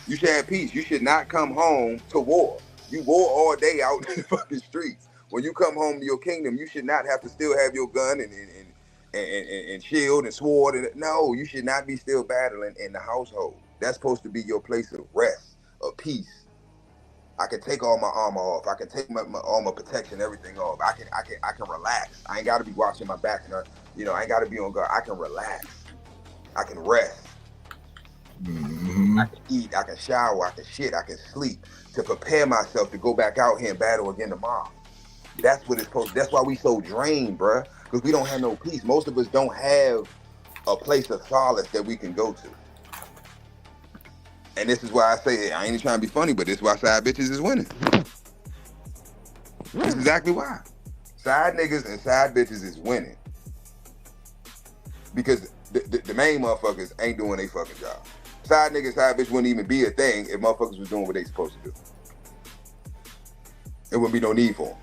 You should have peace. You should not come home to war. You war all day out in the fucking streets. When you come home to your kingdom, you should not have to still have your gun and shield and sword. No, you should not be still battling in the household. That's supposed to be your place of rest, of peace. I can take all my armor off. I can take my armor protection, everything off. I can relax. I ain't got to be watching my back. I ain't got to be on guard. I can relax. I can rest. Mm-hmm. I can eat, I can shower, I can shit, I can sleep to prepare myself to go back out here and battle again tomorrow. That's what it's supposed to. That's why we so drained, bruh, because we don't have no peace. Most of us don't have a place of solace that we can go to. And this is why I say, I ain't trying to be funny, but this is why side bitches is winning. That's exactly why. Side niggas and side bitches is winning because the main motherfuckers ain't doing their fucking job. Side niggas, side bitch wouldn't even be a thing if motherfuckers was doing what they supposed to do. There wouldn't be no need for them.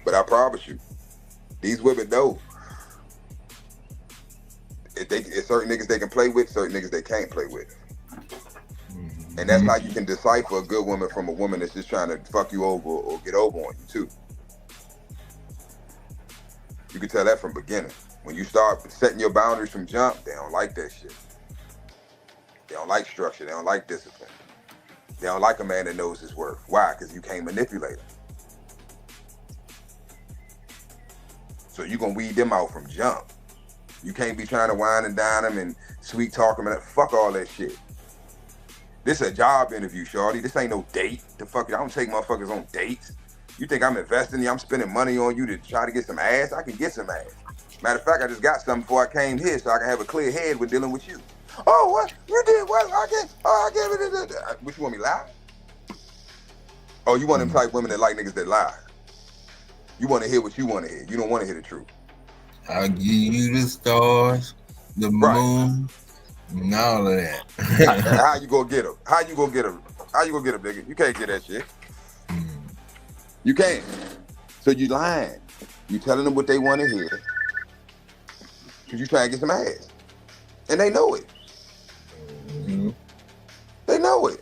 But I promise you, these women know if certain niggas they can play with, certain niggas they can't play with. And that's how you can decipher a good woman from a woman that's just trying to fuck you over or get over on you too. You can tell that from beginning. When you start setting your boundaries from jump, they don't like that shit. They don't like structure. They don't like discipline. They don't like a man that knows his worth. Why? Because you can't manipulate them. So you're going to weed them out from jump. You can't be trying to wine and dine them and sweet talk them and fuck all that shit. This is a job interview, shorty. This ain't no date. The fuck, I don't take motherfuckers on dates. You think I'm investing in you? I'm spending money on you to try to get some ass? I can get some ass. Matter of fact, I just got something before I came here so I can have a clear head when dealing with you. Oh, what? You did what? I gave it. What, you want me to lie? Oh, you want them type women that like niggas that lie. You want to hear what you want to hear. You don't want to hear the truth. I'll give you the stars, the moon, and all of that. How you gonna get them? How you gonna get them? How you gonna get them, nigga? You can't get that shit. You can't. So you lying. You telling them what they want to hear. Cause you trying to get some ass. And they know it. They know it.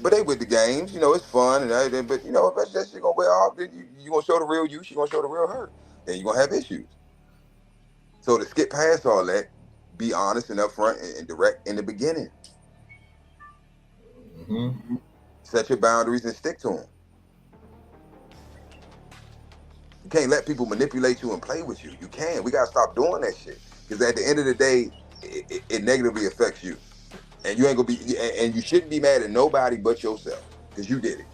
But they with the games, you know, it's fun and everything. But you know, if that shit gonna wear off, then you gonna show the real you, she gonna show the real her. Then you gonna have issues. So to skip past all that, be honest and upfront and direct in the beginning. Set your boundaries and stick to them. You can't let people manipulate you and play with you. You can't. We gotta stop doing that shit. Because at the end of the day, it negatively affects you. And you ain't gonna be, and you shouldn't be mad at nobody but yourself, because you did it.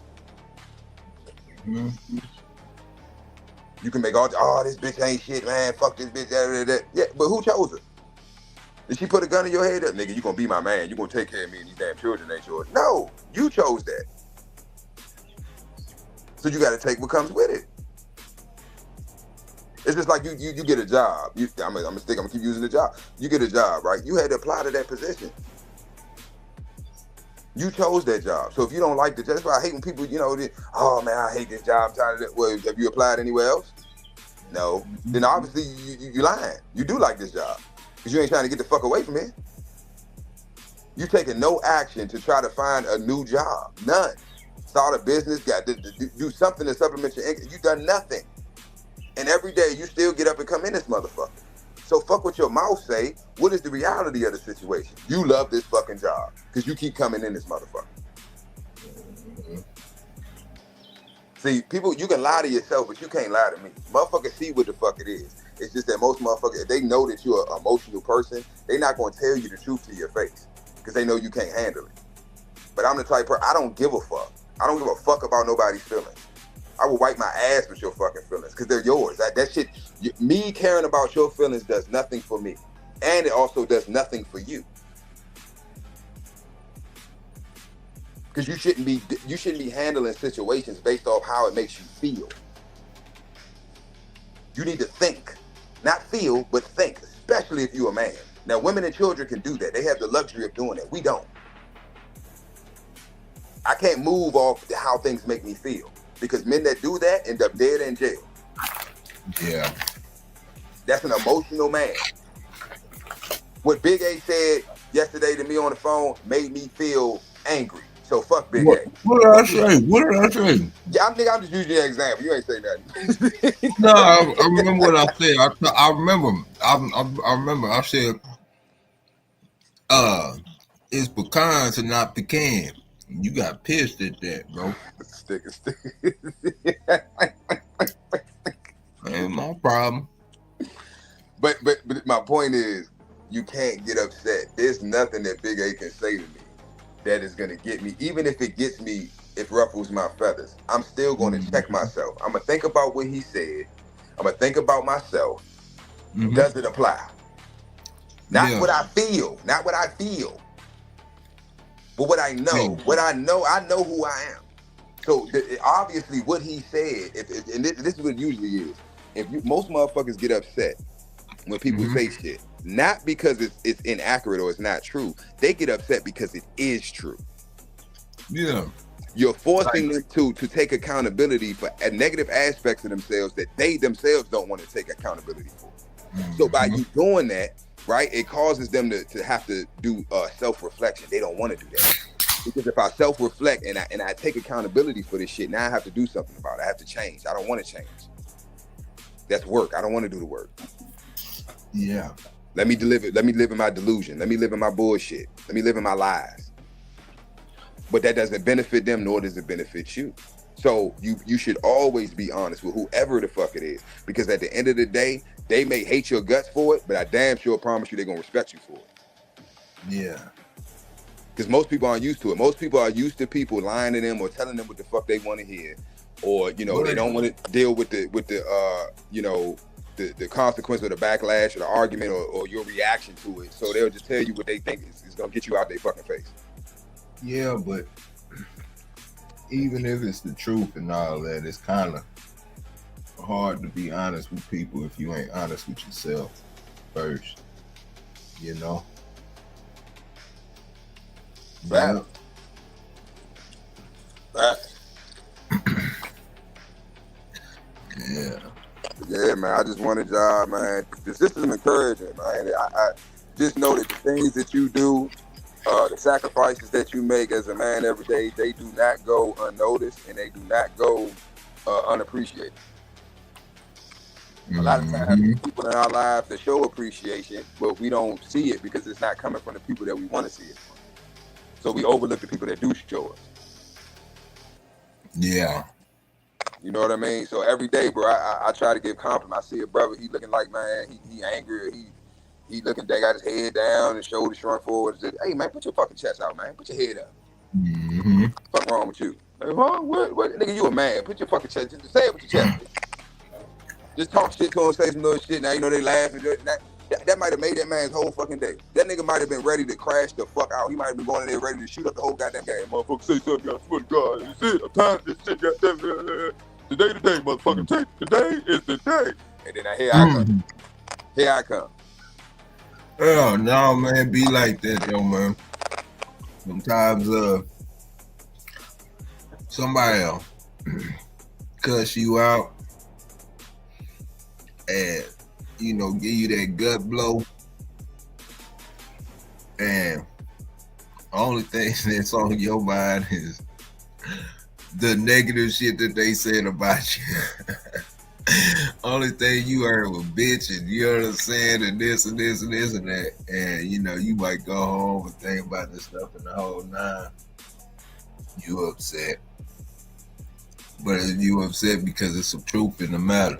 You can make all, oh, this bitch ain't shit, man. Fuck this bitch, that. Yeah, but who chose her? Did she put a gun in your head? Nigga, you gonna be my man. You gonna take care of me and these damn children ain't yours. No, you chose that. So you gotta take what comes with it. It's just like you get a job. I'm gonna keep using the job. You get a job, right? You had to apply to that position. You chose that job. So if you don't like the job, that's why I hate when people, you know, oh man, I hate this job. I'm tired of it. Well, have you applied anywhere else? No. Then obviously you lying. You do like this job. Because you ain't trying to get the fuck away from it. You taking no action to try to find a new job. None. Start a business, got to do something to supplement your income. You done nothing. And every day you still get up and come in this motherfucker. So fuck what your mouth say. What is the reality of the situation? You love this fucking job because you keep coming in this motherfucker. See, people, you can lie to yourself, but you can't lie to me. Motherfuckers see what the fuck it is. It's just that most motherfuckers, if they know that you're an emotional person, they're not going to tell you the truth to your face because they know you can't handle it. But I'm the type of person, I don't give a fuck. I don't give a fuck about nobody's feelings. I will wipe my ass with your fucking feelings because they're yours. That shit, me caring about your feelings does nothing for me. And it also does nothing for you. Because you shouldn't be handling situations based off how it makes you feel. You need to think. Not feel, but think, especially if you're a man. Now, women and children can do that. They have the luxury of doing that. We don't. I can't move off how things make me feel. Because men that do that end up dead in jail. Yeah. That's an emotional man. What Big A said yesterday to me on the phone made me feel angry. So fuck Big A. What did I say? What did I say? Yeah, I'm just using an example. You ain't say nothing. No, I remember what I said. I remember. I remember. I said, it's pecans and not pecan. You got pissed at that, bro. Stick. Ain't my problem. But my point is, you can't get upset. There's nothing that Big A can say to me that is gonna get me, even if it gets me, it ruffles my feathers. I'm still gonna check myself. I'm gonna think about what he said. I'm gonna think about myself. Does it apply? Not what I feel. Not what I feel. But what I know who I am. So obviously, what he said, and this is what it usually is. Most motherfuckers get upset when people say shit, not because it's inaccurate or it's not true. They get upset because it is true. Yeah. You're forcing them to take accountability for negative aspects of themselves that they themselves don't want to take accountability for. So by you doing that, right, it causes them to have to do self-reflection. They don't want to do that. Because if I self-reflect and I take accountability for this shit, now I have to do something about it. I have to change. I don't want to change. That's work. I don't want to do the work. Yeah. Let me live in my delusion. Let me live in my bullshit. Let me live in my lies. But that doesn't benefit them, nor does it benefit you. So you should always be honest with whoever the fuck it is. Because at the end of the day, they may hate your guts for it, but I damn sure promise you they're going to respect you for it. Yeah. Because most people aren't used to it. Most people are used to people lying to them or telling them what the fuck they want to hear. Or, they don't want to deal with the consequence of the backlash or the argument or your reaction to it. So they'll just tell you what they think is going to get you out their fucking face. Yeah, but even if it's the truth and all that, it's kind of hard to be honest with people if you ain't honest with yourself first, Fact. Yeah, man. I just wanted y'all, man. This is encouraging, man. I just know that the things that you do, the sacrifices that you make as a man every day, they do not go unnoticed and they do not go unappreciated. A lot of times, people in our lives that show appreciation, but we don't see it because it's not coming from the people that we want to see it from. So we overlook the people that do show us. Yeah. You know what I mean? So every day, bro, I try to give compliments. I see a brother, he looking like, man, he angry. He looking, they got his head down and shoulders shrunk forward. And said, hey, man, put your fucking chest out, man. Put your head up. What's wrong with you? Like, huh? What? Nigga, you a man. Put your fucking chest. Just say it with your chest. Just talk shit to him, say some little shit. Now, they laughing. That might have made that man's whole fucking day. That nigga might have been ready to crash the fuck out. He might have been going in there ready to shoot up the whole goddamn game. Motherfucker, say something, I swear to God. You see it? I'm tired of this shit, goddamn. Today, motherfucking take. Today is the day. And then here I come. Here I come. Oh, no, man. Be like that, though, man. Sometimes, somebody else cuss you out and, give you that gut blow. And the only thing that's on your mind is the negative shit that they said about you. Only thing you heard was bitching, you know what I'm saying, and this and this and this and that. And you might go home and think about this stuff in the whole nine. You upset. But you upset because it's some truth in the matter.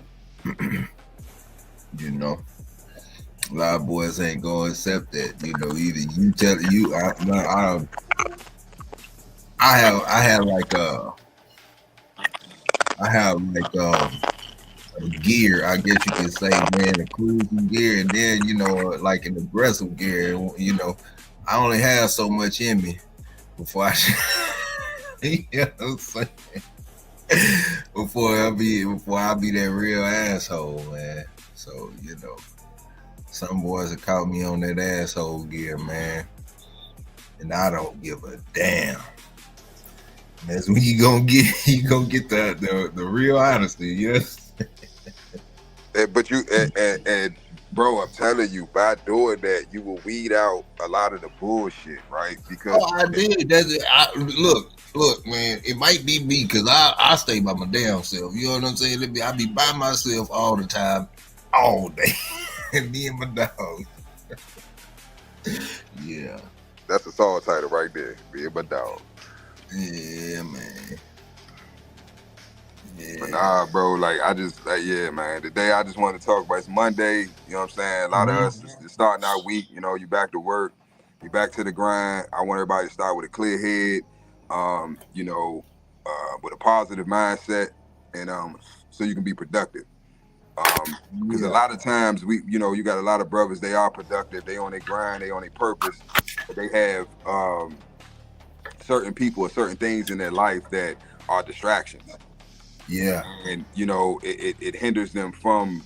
A lot of boys ain't gonna accept that. Either you tell you I have a gear, I guess you could say, man, a cruising gear, and then like an aggressive gear. I only have so much in me before I before I be that real asshole, man. So some boys have caught me on that asshole gear, man, and I don't give a damn. That's when you gonna get the real honesty, yes. But you and bro, I'm telling you, by doing that, you will weed out a lot of the bullshit, right? Because I did. Look, man. It might be me because I stay by my damn self. You know what I'm saying? I be by myself all the time, all day, and me and my dog. Yeah, that's a song title right there. Me and my dog. Yeah, man. Yeah. But nah, bro, yeah, man. Today I just wanted to talk about, it's Monday, you know what I'm saying? A lot of us is starting our week, you back to work, you back to the grind. I want everybody to start with a clear head, with a positive mindset, and so you can be productive. Because a lot of times you got a lot of brothers, they are productive, they on their grind, they on their purpose, but they have certain people or certain things in their life that are distractions. Yeah. And you know, it hinders them from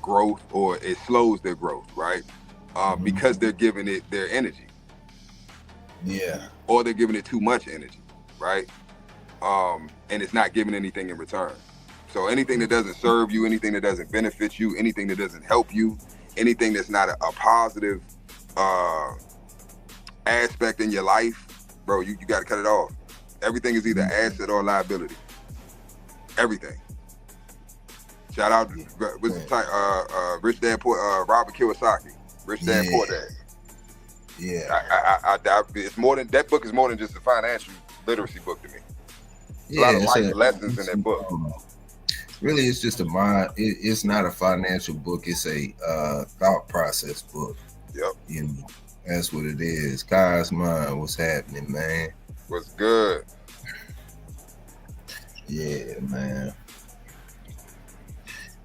growth, or it slows their growth, right? Because they're giving it their energy. Yeah. Or they're giving it too much energy, right? And it's not giving anything in return. So anything that doesn't serve you, anything that doesn't benefit you, anything that doesn't help you, anything that's not a positive aspect in your life, bro, you got to cut it off. Everything is either asset or liability. Everything. Shout out to Rich Dad Poor, Robert Kiyosaki. Rich Dad Poor Dad. Yeah. It's more than that book is more than just a financial literacy book to me. Yeah, a lot of life lessons in that book. Really, it's just a mind. It's not a financial book. It's a thought process book. Yep. You know, that's what it is. Kai's mind. What's happening, man? What's good? Yeah, man.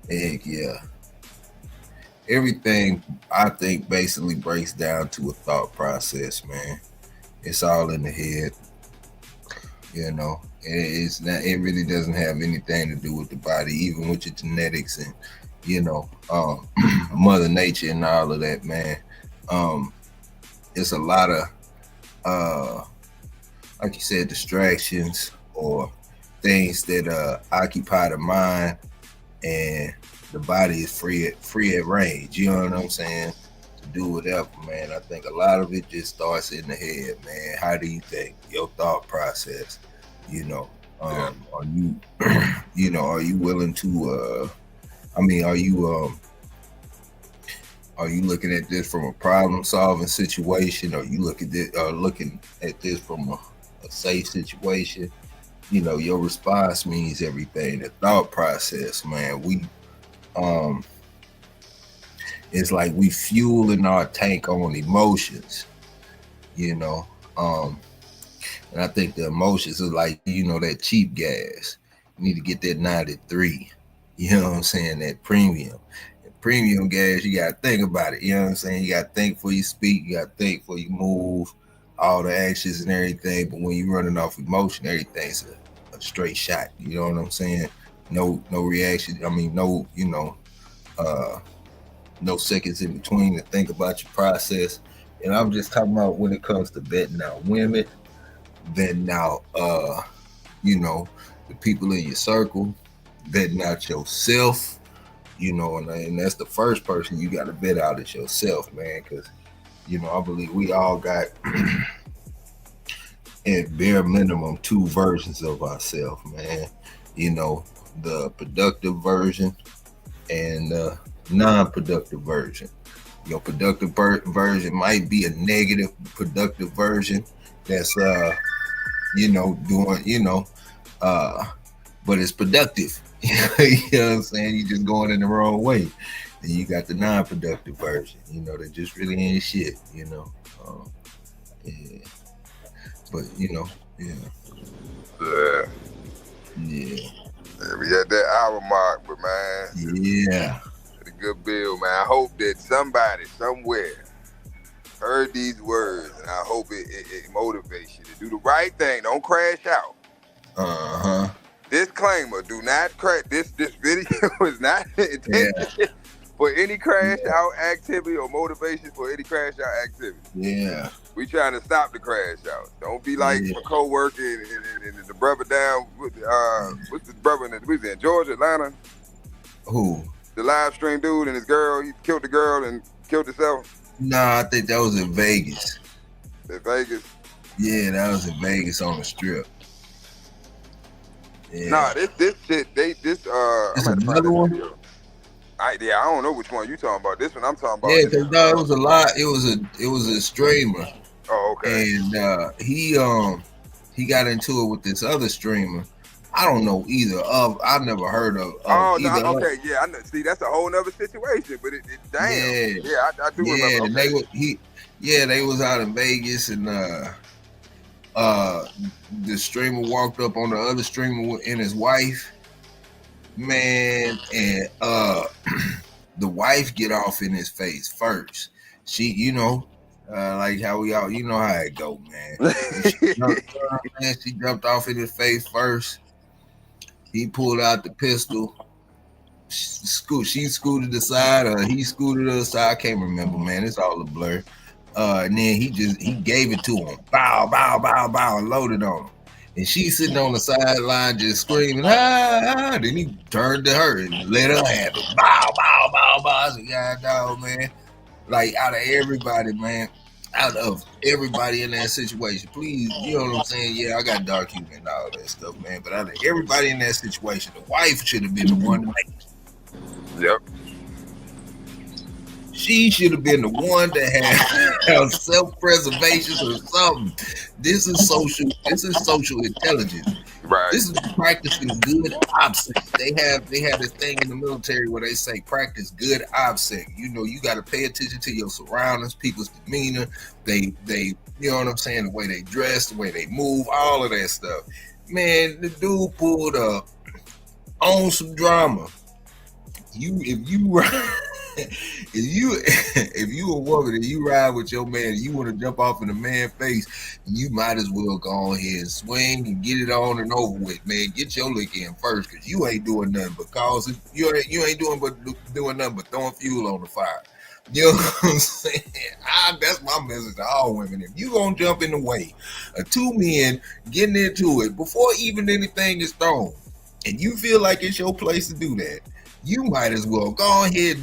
Heck yeah. Everything, I think, basically breaks down to a thought process, man. It's all in the head. You know, it's not. It really doesn't have anything to do with the body, even with your genetics and, you know, Mother Nature and all of that, man. It's a lot of, like you said, distractions or things that occupy the mind, and the body is free at range. You know what I'm saying? To do whatever, man. I think a lot of it just starts in the head, man. How do you think? Your thought process. You know, are you, you know, are you willing to? I mean, are you looking at this from a problem-solving situation? Or you looking at this from a safe situation? You know, your response means everything. The thought process, man. It's like we fueling our tank on emotions, you know. And I think the emotions are like, you know, that cheap gas. You need to get that 93. You know what I'm saying? That premium. Premium gas, you got to think about it. You know what I'm saying? You got to think before you speak. You got to think before you move. All the actions and everything. But when you're running off emotion, everything's a straight shot. You know what I'm saying? No reaction. I mean, no, you know, no seconds in between to think about your process. And I'm just talking about when it comes to betting out women, betting out, you know, the people in your circle, betting out yourself, you know, and that's the first person you got to bet out is yourself, man, because, you know, I believe we all got, at bare minimum, 2 versions of ourselves, man. You know, the productive version and the non-productive version. Your productive version might be a negative productive version that's you know, doing, you know, but it's productive. You know what I'm saying? You just going in the wrong way. And you got the non-productive version, you know, that just really ain't shit, you know. Yeah. But you know, Yeah. We at that hour mark, but man. Yeah. A good bill, man. I hope that somebody somewhere heard these words, and I hope it motivates you to do the right thing. Don't crash out. Disclaimer: do not crash. This video is not intended for any crash out activity or motivation for any crash out activity. Yeah. We trying to stop the crash out. Don't be like my co-worker and the brother down with what's the brother in Georgia, Atlanta? Who? The live stream dude and his girl. He killed the girl and killed himself. Nah, I think that was in Vegas. In Vegas? Yeah, that was in Vegas on the strip. Yeah. Nah, this shit, It's another one? I don't know which one you talking about. This one I'm talking about. Yeah, because no, it was a lot. It was a streamer. Oh, okay. And he got into it with this other streamer. I don't know either of. I've never heard of. Okay, yeah. I know. See, that's a whole nother situation. But damn. Yeah, I do remember. Okay. They was out in Vegas, and the streamer walked up on the other streamer and his wife, man, and the wife get off in his face first. She, you know, Like how we all, you know how it go, man. She jumped off in his face first. He pulled out the pistol. She scooted aside, or he scooted aside. I can't remember, man. It's all a blur. And then he gave it to him. Bow, bow, bow, bow, and loaded on him. And she sitting on the sideline just screaming, ah. Then he turned to her and let her have it. Bow, bow, bow, bow. I said, God, dog, man. Like, out of everybody in that situation, please, you know what I'm saying? Yeah, I got dark humor and all that stuff, man. But out of everybody in that situation, the wife should have been the one to make it. Yep. She should have been the one to have self-preservation or something. This is social intelligence. Right. This is practicing good OPSEC. They have this thing in the military where they say practice good OPSEC. You know, you got to pay attention to your surroundings, people's demeanor. They, you know what I'm saying? The way they dress, the way they move, all of that stuff. Man, the dude pulled up on some drama. If you a woman and you ride with your man and you want to jump off in a man's face, you might as well go ahead and swing and get it on and over with, man. Get your lick in first, because you ain't doing nothing but causing. You ain't doing nothing but throwing fuel on the fire. You know what I'm saying? That's my message to all women. If you gonna jump in the way of two men getting into it before even anything is thrown, and you feel like it's your place to do that, you might as well go ahead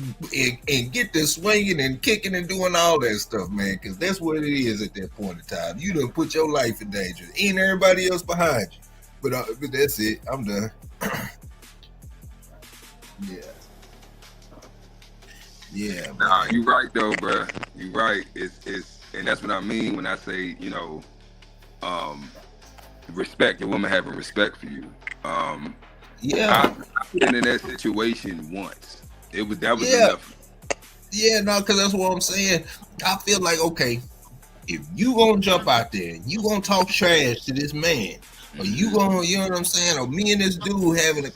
and get this swinging and kicking and doing all that stuff, man, because that's what it is at that point in time. You done put your life in danger and everybody else behind you. But that's it. I'm done. Yeah. Nah, you right though, bro. You right. It's and that's what I mean when I say, you know, respect. A woman having respect for you. Yeah, I've been in that situation once. That was enough. Yeah, no, because that's what I'm saying. I feel like, okay, if you gonna jump out there and you gonna talk trash to this man, or you gonna, you know what I'm saying, or me and this dude having an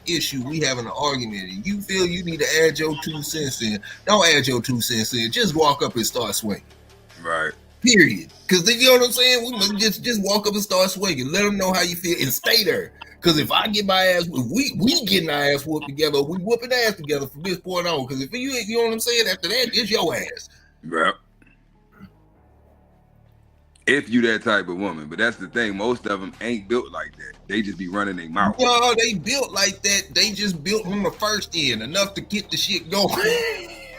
issue, we having an argument, and you feel you need to add your 2 cents in, don't add your 2 cents in. Just walk up and start swinging. Right. Period. Because you know what I'm saying, we must just walk up and start swinging. Let them know how you feel and stay there. Because if I get my ass, if we getting our ass whooped together, we whooping ass together from this point on. Because if you know what I'm saying, after that, it's your ass. Yep. If you that type of woman. But that's the thing. Most of them ain't built like that. They just be running their mouth. No, they built like that. They just built from the first end enough to get the shit going.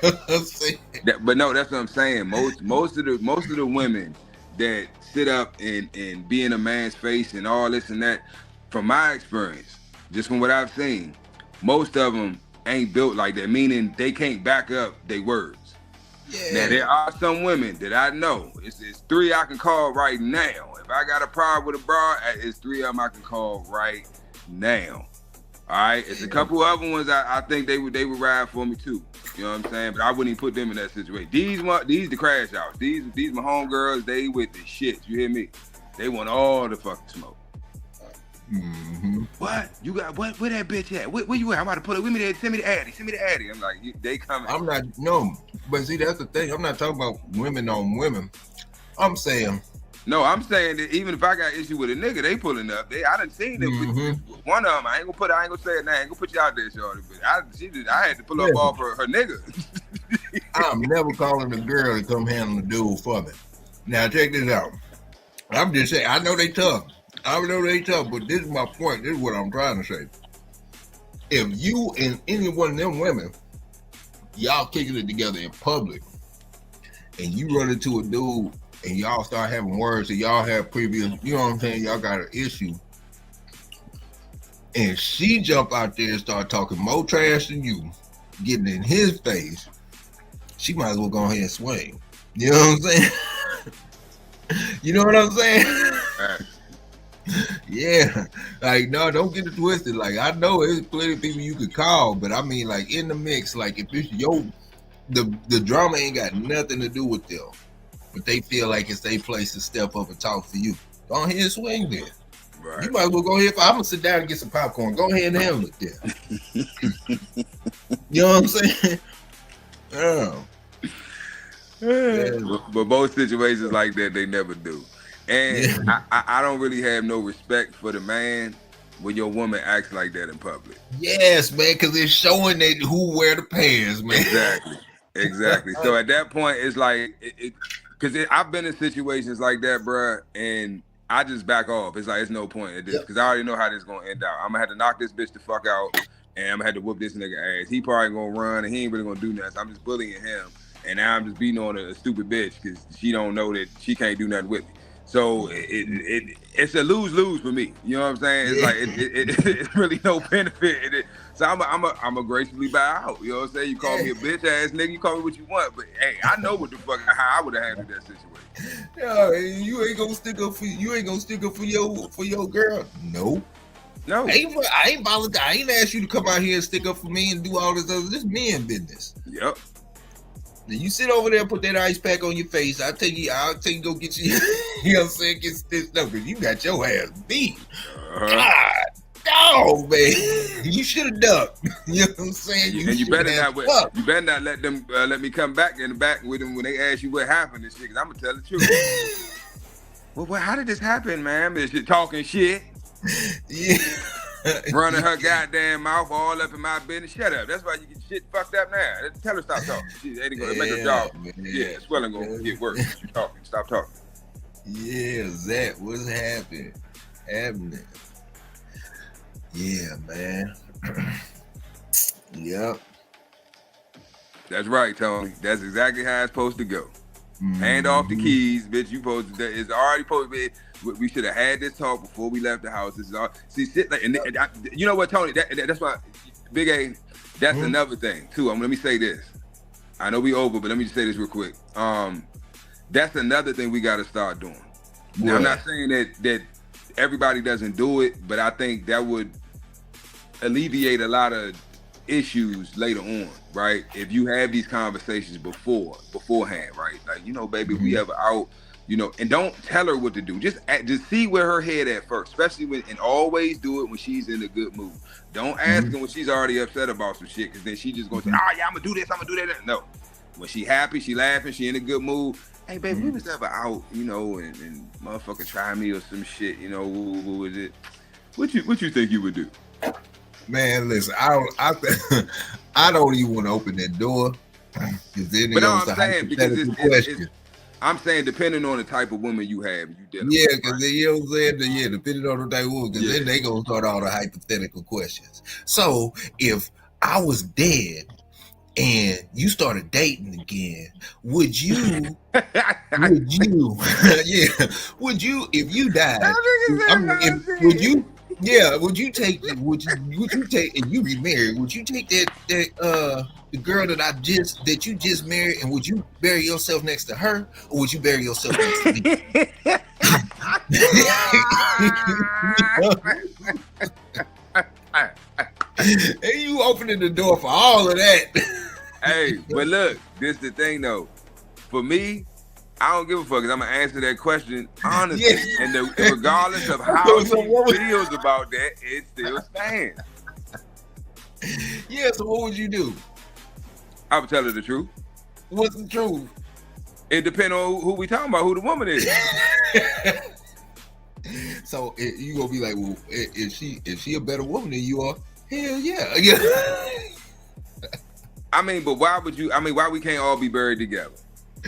But no, that's what I'm saying. Most of the women that sit up and be in a man's face and all this and that, from my experience, just from what I've seen, most of them ain't built like that, meaning they can't back up their words. Yeah. Now, there are some women that I know, it's 3 I can call right now. If I got a problem with a bra, it's 3 of them I can call right now. All right? It's a couple other ones I think they would ride for me too. You know what I'm saying? But I wouldn't even put them in that situation. These the crash outs. These my homegirls, they with the shit. You hear me? They want all the fucking smoke. Mm-hmm. What? You got what? Where that bitch at? Where you at? I'm about to pull it with me there. Send me the addy. I'm like, they coming. I'm not, no. But see, that's the thing. I'm not talking about women on women. I'm saying. No, I'm saying that even if I got issue with a nigga, they pulling up. I done seen it with one of them. I ain't gonna say it now. I ain't gonna put you out there, shorty. But I had to pull up off her nigga. I'm never calling a girl to come handle the dude for me. Now check this out. I'm just saying, I know they tough, but this is my point. This is what I'm trying to say. If you and any one of them women, y'all kicking it together in public, and you run into a dude and y'all start having words and y'all have previous, you know what I'm saying, y'all got an issue, and she jump out there and start talking more trash than you, getting in his face, she might as well go ahead and swing. You know what I'm saying? You know what I'm saying? Yeah, like, no, don't get it twisted. Like, I know there's plenty of people you could call, but I mean, like, in the mix, like, if it's the drama ain't got nothing to do with them, but they feel like it's their place to step up and talk for you, go ahead and swing there. Right. You might as well go ahead. I'm gonna sit down and get some popcorn. Go ahead and handle it there. You know what I'm saying? Yeah. But most situations like that, they never do. And I don't really have no respect for the man when your woman acts like that in public. Yes, man, because it's showing that who wear the pants, man. Exactly. So at that point, it's like, because I've been in situations like that, bruh, and I just back off. It's like, it's no point at this, because I already know how this is going to end out. I'm going to have to knock this bitch the fuck out, and I'm going to have to whoop this nigga ass. He probably going to run, and he ain't really going to do nothing. So I'm just bullying him, and now I'm just beating on a stupid bitch because she don't know that she can't do nothing with me. So it's a lose-lose for me. You know what I'm saying? It's like it's really no benefit in it. So I'm a gracefully bow out. You know what I'm saying? You call me a bitch ass nigga, you call me what you want, but hey, I know what the fuck how I would have handled that situation. Yeah, you ain't gonna stick up for your girl. No. I ain't bothered. I ain't asked you to come out here and stick up for me and do all this other. This men business. Yep. You sit over there and put that ice pack on your face. I'll take you go get you. You know what I'm saying? Get stitched up because you got your ass beat. God, dog, man. You should have ducked. You know what I'm saying? You better not let them let me come back in the back with them when they ask you what happened and shit. Because I'm gonna tell the truth. Well, how did this happen, man? Is she talking shit? Yeah. Running her goddamn mouth all up in my business. Shut up. That's why you get shit fucked up now. Tell her stop talking. She ain't gonna make her job. Man. Yeah, swelling gonna get worse. You talking. Stop talking. Yeah, Zach, what's happening? Yeah, man. Yep. That's right, Tony. That's exactly how it's supposed to go. Hand off the keys, bitch. You supposed to. It's already supposed to be. We should have had this talk before we left the house. This is all. See, shit like, and you know what, Tony? That's why, Big A. That's another thing too. Let me say this. I know we over, but let me just say this real quick. That's another thing we got to start doing. Now, I'm not saying that everybody doesn't do it, but I think that would alleviate a lot of issues later on, right? If you have these conversations beforehand, right? Like, you know, baby, we ever out. You know, and don't tell her what to do. Just see where her head at first, especially and always do it when she's in a good mood. Don't ask her when she's already upset about some shit, because then she just gonna say, yeah, I'm gonna do this, I'm gonna do that. No, when she happy, she laughing, she in a good mood. Hey, baby, we was ever out, you know, and motherfucker try me or some shit, you know, what was it? What you think you would do? Man, listen, I don't even want to open that door, because then it goes to hypothetical questions. I'm saying depending on the type of woman you have, you dealing with. Because you know what I'm saying? Yeah, depending on the type of woman, because then they gonna start all the hypothetical questions. So if I was dead and you started dating again, would you if you died, would you take and you remarried, would you take that the girl that you just married, and would you bury yourself next to her, or would you bury yourself next to me? And you opening the door for all of that. Hey, but look, this the thing though. For me, I don't give a fuck, because I'm gonna answer that question honestly. Yeah. And regardless of how she feels about that, it still stands. Yeah, so what would you do? I would tell her the truth. What's the truth? It depends on who we talking about, who the woman is. So you gonna be like, well, is she a better woman than you are? Hell yeah. I mean, but why we can't all be buried together?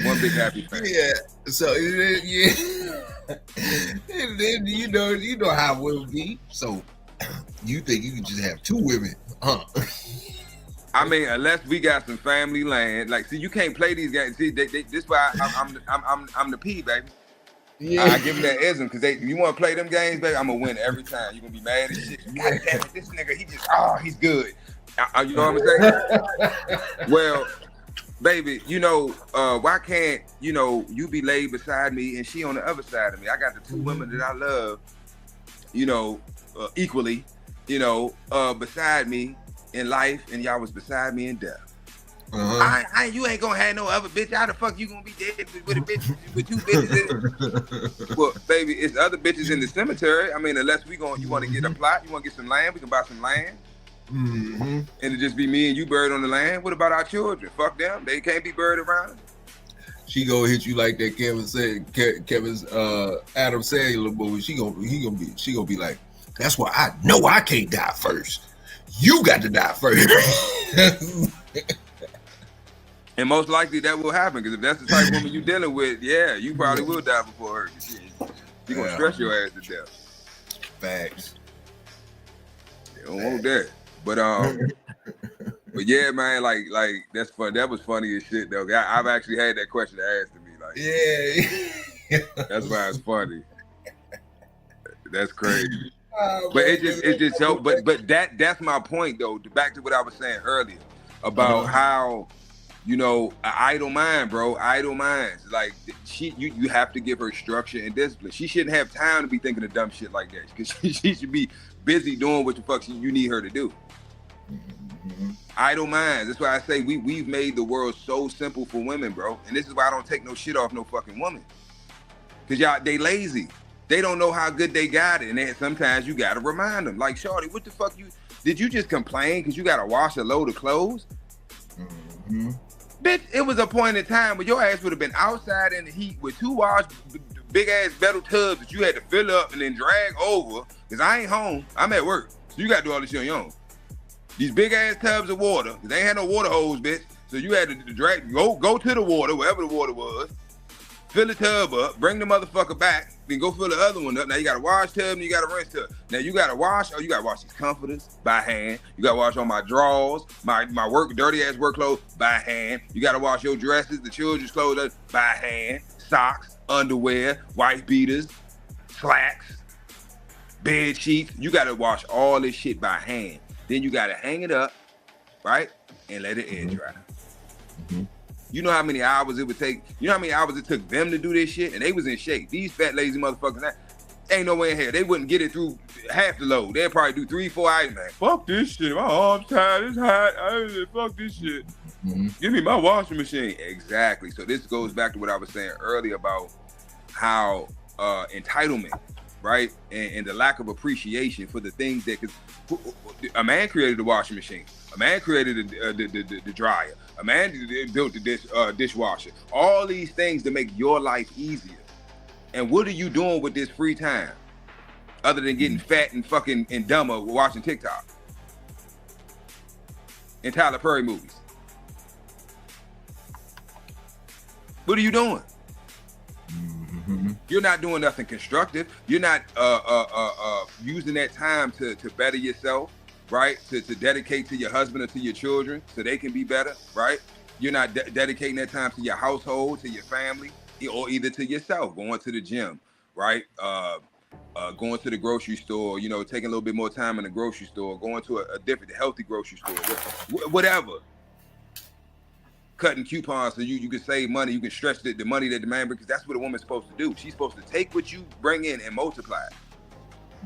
One big happy family. Yeah. So and then you know how it will be. So you think you can just have two women, huh? I mean, unless we got some family land, like, see, you can't play these games. See, this why I'm the P, baby. Yeah. I give them that ism, because you want to play them games, baby. I'm gonna win every time. You gonna be mad as shit. God damn it, this nigga, he's good. You know what I'm saying? Well, baby, you know, why can't you be laid beside me and she on the other side of me? I got the two women that I love, you know, equally, you know, beside me in life, and y'all was beside me in death. You ain't gonna have no other bitch. How the fuck you gonna be dead with a bitch with two bitches? Well, baby, it's other bitches in the cemetery. I mean, unless you want to get a plot, you want to get some land, we can buy some land. And it just be me and you buried on the land. What about our children? Fuck them. They can't be buried around us. She gonna hit you like that Kevin's Adam Sandler movie. She gonna be like, that's why I know I can't die first. You got to die first. And most likely that will happen, because if that's the type of woman you're dealing with, yeah, you probably will die before her. You're going to stress your ass to death. Facts. You don't want that. But but yeah, man, like that's fun. That was funny as shit, though. I've actually had that question asked to me. Like, yeah. That's why it's funny. That's crazy. But it just so. But that's my point, though. Back to what I was saying earlier about how, you know, an idle mind, bro. Idle minds. Like, you have to give her structure and discipline. She shouldn't have time to be thinking of dumb shit like that, because she should be busy doing what the fuck you need her to do. Mm-hmm. Idle minds. That's why I say we've made the world so simple for women, bro. And this is why I don't take no shit off no fucking woman. Because they lazy. They don't know how good they got it. And then sometimes you got to remind them. Like, shorty, what the fuck did you just complain because you got to wash a load of clothes? Mm-hmm. Bitch, it was a point in time where your ass would have been outside in the heat with 2 big ass metal tubs that you had to fill up and then drag over. Because I ain't home. I'm at work. So you got to do all this shit on your own. These big ass tubs of water, because they ain't had no water hose, bitch. So you had to go to the water, wherever the water was, fill the tub up, bring the motherfucker back, then go fill the other one up. Now you got to wash tub and you got to rinse tub. Now you got to wash these comforters by hand. You got to wash all my drawers, my dirty ass work clothes by hand. You got to wash your dresses, the children's clothes by hand, socks, underwear, white beaters, slacks, bed sheets. You got to wash all this shit by hand. Then you got to hang it up, right? And let it air dry. Mm-hmm. You know how many hours it would take? You know how many hours it took them to do this shit? And they was in shape. These fat, lazy motherfuckers, ain't no way in hell. They wouldn't get it through half the load. They'd probably do 3-4 items. Man, fuck this shit. My arm's tired. It's hot. Fuck this shit. Mm-hmm. Give me my washing machine. Exactly. So this goes back to what I was saying earlier about how entitlement, right? And the lack of appreciation for the things that, because a man created the washing machine. A man created the dryer. A man built the dishwasher. All these things to make your life easier. And what are you doing with this free time? Other than getting fat and fucking and dumber watching TikTok and Tyler Perry movies. What are you doing? Mm-hmm. You're not doing nothing constructive. You're not using that time to better yourself, right? To dedicate to your husband or to your children so they can be better, right? You're not dedicating that time to your household, to your family, or either to yourself, going to the gym, right? Going to the grocery store, you know, taking a little bit more time in the grocery store, going to a different, healthy grocery store, whatever. Cutting coupons so you can save money, you can stretch the money that the man brings, because that's what a woman's supposed to do. She's supposed to take what you bring in and multiply it.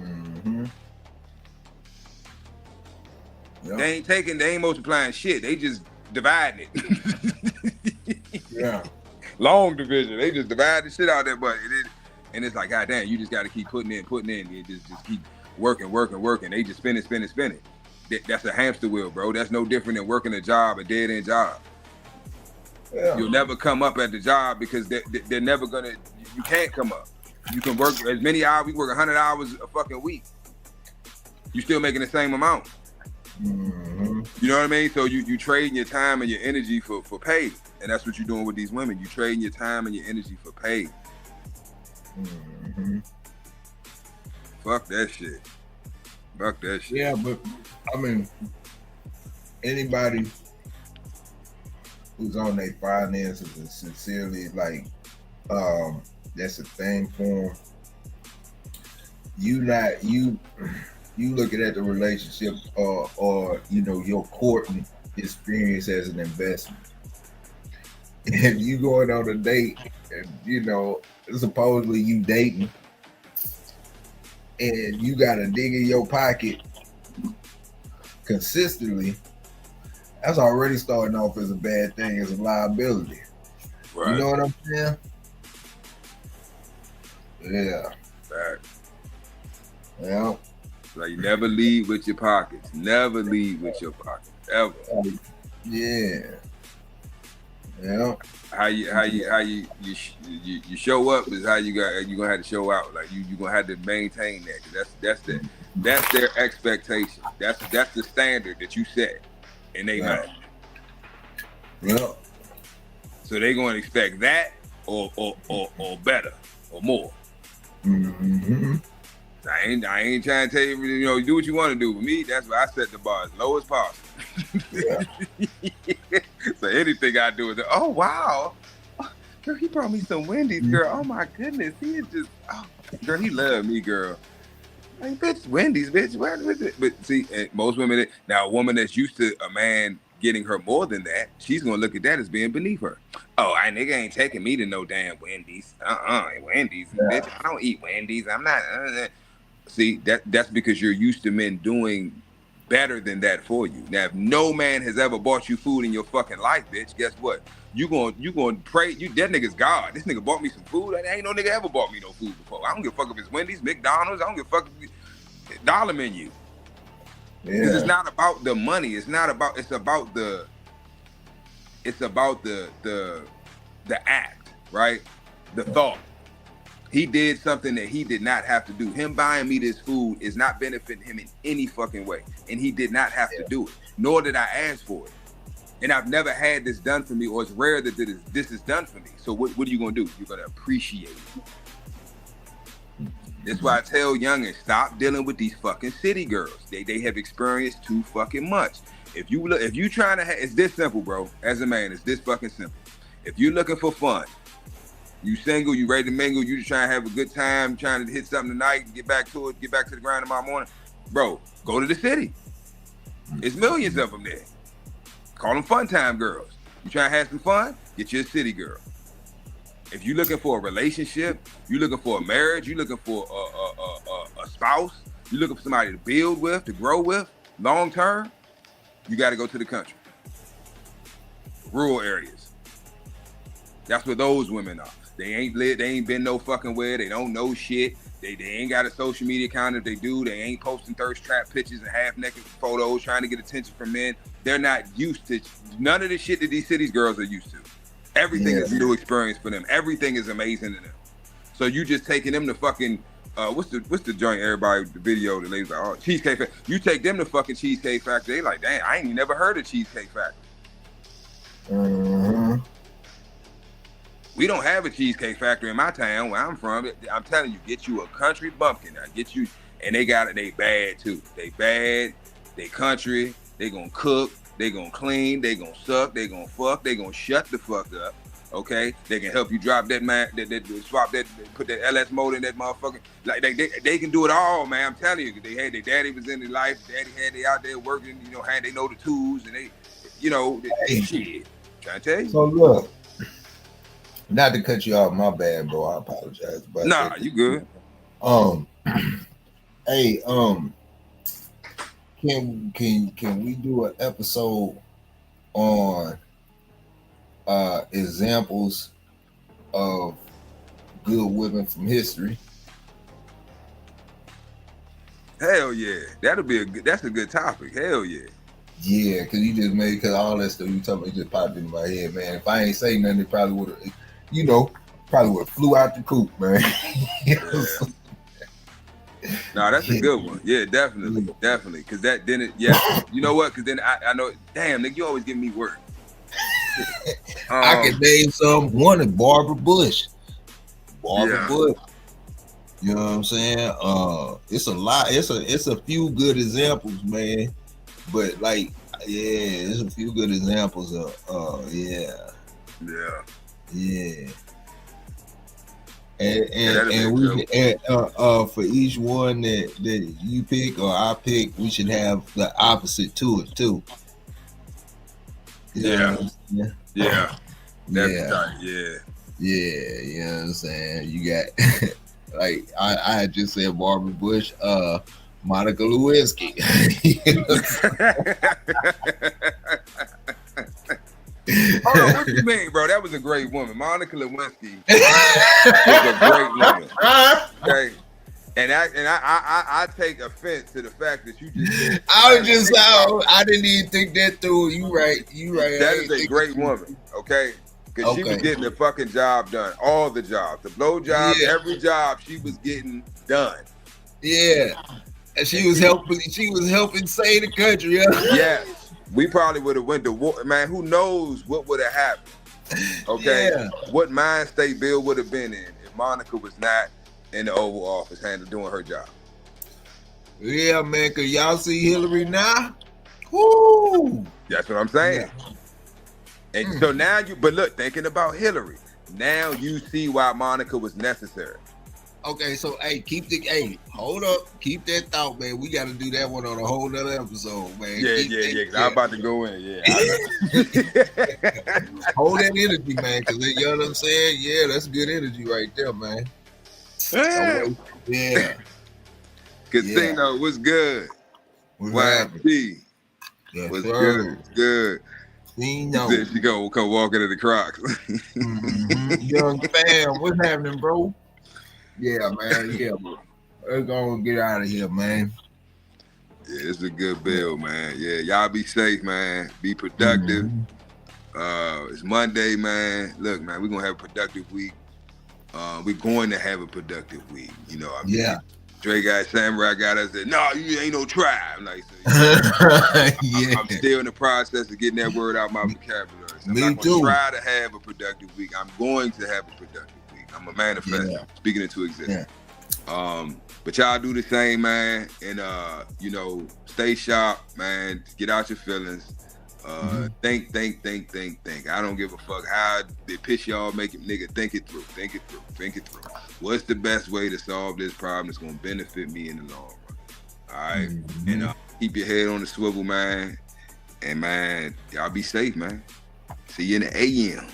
Mm-hmm. Yep. They ain't multiplying shit. They just dividing it. Yeah. Long division. They just divide the shit out there, but and it's like, God damn, you just got to keep putting in. You just keep working. They just spinning. That's a hamster wheel, bro. That's no different than working a job, a dead end job. Yeah. You'll never come up at the job because they're never gonna. You can't come up. You can work as many hours. We work 100 hours a fucking week. You're still making the same amount. Mm-hmm. You know what I mean? So you trading your time and your energy for pay, and that's what you're doing with these women. You trading your time and your energy for pay. Mm-hmm. Fuck that shit. Yeah, but I mean, anybody who's on their finances and sincerely that's a thing for them. You looking at the relationship or you know, your courting experience as an investment. If you going on a date and, you know, supposedly you dating and you got to dig in your pocket consistently, that's already starting off as a bad thing, as a liability. Right. You know what I'm saying? Yeah. Right. Yeah. Like, never lead with your pockets. Never lead with your pockets. Ever. Yeah. Yeah. How you show up is how you gonna have to show out. Like you gonna have to maintain that. 'Cause that's their expectation. That's the standard that you set in their mind. Yeah. So they gonna expect that or better or more. Mm-hmm. I ain't trying to tell you, do what you want to do. With me, that's why I set the bar as low as possible. Yeah. So anything I do is, oh wow, girl, he brought me some Wendy's, girl. Oh my goodness, he is just, girl, he loved me, girl. Like, bitch, Wendy's, bitch. What is it? But see, most women, now a woman that's used to a man getting her more than that, she's gonna look at that as being beneath her. Oh, nigga ain't taking me to no damn Wendy's. Wendy's, yeah. Bitch. I don't eat Wendy's. I'm not. See, that's because you're used to men doing better than that for you. Now, if no man has ever bought you food in your fucking life, bitch, guess what? You going pray. That nigga's God. This nigga bought me some food. Ain't no nigga ever bought me no food before. I don't give a fuck if it's Wendy's, McDonald's. I don't give a fuck if it's dollar menu. Because it's not about the money. It's about the act, right? The thought. He did something that he did not have to do. Him buying me this food is not benefiting him in any fucking way. And he did not have to do it, nor did I ask for it. And I've never had this done for me, or it's rare that this is done for me. So what are you going to do? You're going to appreciate it. That's why I tell youngins, stop dealing with these fucking city girls. They have experienced too fucking much. If you trying to have, it's this simple, bro. As a man, it's this fucking simple. If you're looking for fun, you single, you ready to mingle, you just trying to have a good time, trying to hit something tonight and get back to the grind tomorrow morning, bro, go to the city. There's millions of them there. Call them fun time girls. You trying to have some fun? Get you a city girl. If you're looking for a relationship, you're looking for a marriage, you're looking for a spouse, you're looking for somebody to build with, to grow with, long term, you got to go to the country. Rural areas. That's where those women are. They ain't been no fucking where. They don't know shit. They ain't got a social media account. If they do, they ain't posting thirst trap pictures and half naked photos trying to get attention from men. They're not used to none of the shit that these cities girls are used to. Everything is a new experience for them. Everything is amazing to them. So you just taking them to fucking what's the joint? Everybody, the video, the ladies like, oh, Cheesecake Factory. You take them to fucking Cheesecake Factory. They like, dang, I ain't never heard of Cheesecake Factory. Mm-hmm. We don't have a Cheesecake Factory in my town where I'm from. I'm telling you, get you a country bumpkin. I get you, and they got it. They bad too. They bad. They country. They gonna cook. They gonna clean. They gonna suck. They gonna fuck. They gonna shut the fuck up. Okay. They can help you drop that man. Swap that. Put that LS motor in that motherfucker. Like they can do it all, man. I'm telling you. They had their daddy was in their life. Daddy had they out there working. They know the tools and they, shit. Trying to tell you. So look. Not to cut you off, my bad, bro. I apologize. But nah, you good. Hey, can we do an episode on examples of good women from history? Hell yeah, that's a good topic. Hell yeah. Yeah, because all that stuff you talking about just popped into my head, man. If I ain't say nothing, it probably would have. Probably would have flew out the coop, man. No, that's a good one. Yeah, definitely. Because you know what? Because then I know, damn, nigga, you always give me work. I can name some. One is Barbara Bush. Bush. You know what I'm saying? It's a lot. It's a few good examples, man. But there's a few good examples of Yeah. And for each one that you pick or I pick, we should have the opposite to it too. Yeah. Yeah. That's right. Yeah. Yeah, you know what I'm saying? You got I just said Barbara Bush, Monica Lewinsky. Hold on, what you mean, bro? That was a great woman. Monica Lewinsky was a great woman. Okay. And I take offense to the fact that you just said, I didn't even think that through. You right. That is a great woman, okay? Because she was getting the fucking job done. All the jobs. The blow job, every job she was getting done. Yeah. And she was helping save the country. Yes. We probably would have went to war. Man, who knows what would have happened? Okay. Yeah. What mind state Bill would have been in if Monica was not in the Oval Office doing her job. Yeah, man, cause y'all see Hillary now? Woo! That's what I'm saying. Yeah. And so now but look, thinking about Hillary, now you see why Monica was necessary. Okay, so hold up, keep that thought, man. We got to do that one on a whole nother episode, man. Yeah. I'm about to go in. Yeah. Hold that energy, man, because you know what I'm saying? Yeah, that's good energy right there, man. Yeah. Casino was good. YP was good. Good. She go come walking in the Crocs. Young fam, what's happening, bro? Yeah, man. Yeah, bro. We're gonna get out of here, man. Yeah, it's a good bill, man. Yeah, y'all be safe, man. Be productive. It's Monday, man. Look, man, we're gonna have a productive week. We're going to have a productive week. You know, Dre got Samurai got us said, no, you ain't no tribe. Like, I'm still in the process of getting that word out my vocabulary. So I'm not gonna try to have a productive week. I'm going to have a productive week. I'm a manifestor, speaking into existence. But y'all do the same, man. And stay sharp, man. Get out your feelings. Think. I don't give a fuck how they piss y'all, make it, nigga. Think it through. What's the best way to solve this problem that's gonna benefit me in the long run? All right, and keep your head on the swivel, man. And man, y'all be safe, man. See you in the AM.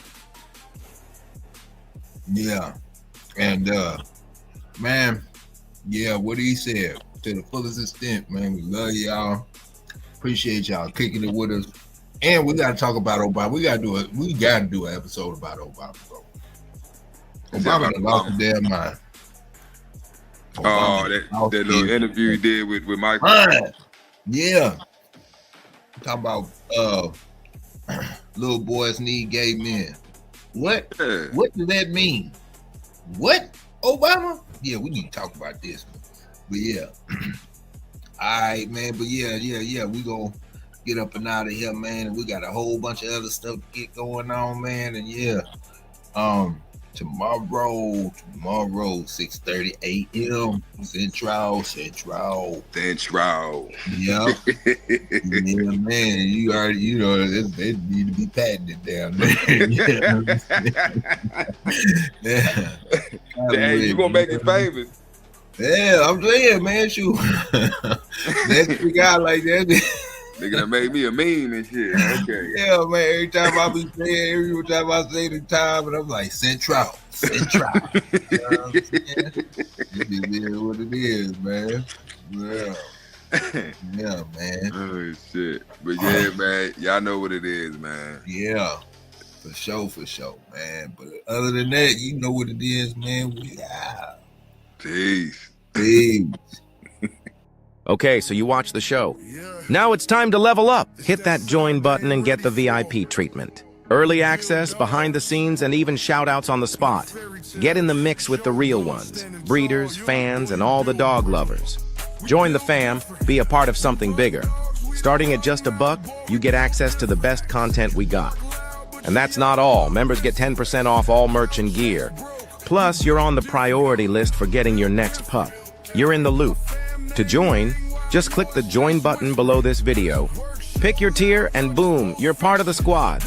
Yeah, and man, yeah, what he said to the fullest extent, man. We love y'all. Appreciate y'all kicking it with us. And we gotta talk about Obama. We gotta do an episode about Obama, bro. Obama lost the damn mind. That little interview he did with Michael. Yeah. Talk about little boys need gay men. What? Yeah. What does that mean? What? Obama? Yeah, we need to talk about this. But yeah. All right, man. But yeah. We gonna get up and out of here, man. And we got a whole bunch of other stuff to get going on, man. And yeah, tomorrow, 6:30 a.m. Central. Yep. Yeah, man. You already, they need to be patented down there. Yeah. Hey, you gonna make it famous? Yeah, I'm saying, man. Shoot, next big guy like that. Nigga that made me a meme and shit. Okay. Yeah, man. Every time I say the time, and I'm like, Central. You know what I'm saying? It is what it is, man. Yeah. Yeah, man. Oh, shit. But yeah, man, y'all know what it is, man. Yeah. For sure, man. But other than that, you know what it is, man. We out. Peace. Okay, so you watch the show. Now it's time to level up. Hit that join button and get the VIP treatment. Early access, behind the scenes, and even shout-outs on the spot. Get in the mix with the real ones, breeders, fans, and all the dog lovers. Join the fam, be a part of something bigger. Starting at just $1, you get access to the best content we got. And that's not all. Members get 10% off all merch and gear. Plus, you're on the priority list for getting your next pup. You're in the loop. To join, just click the join button below this video. Pick your tier and boom, you're part of the squad.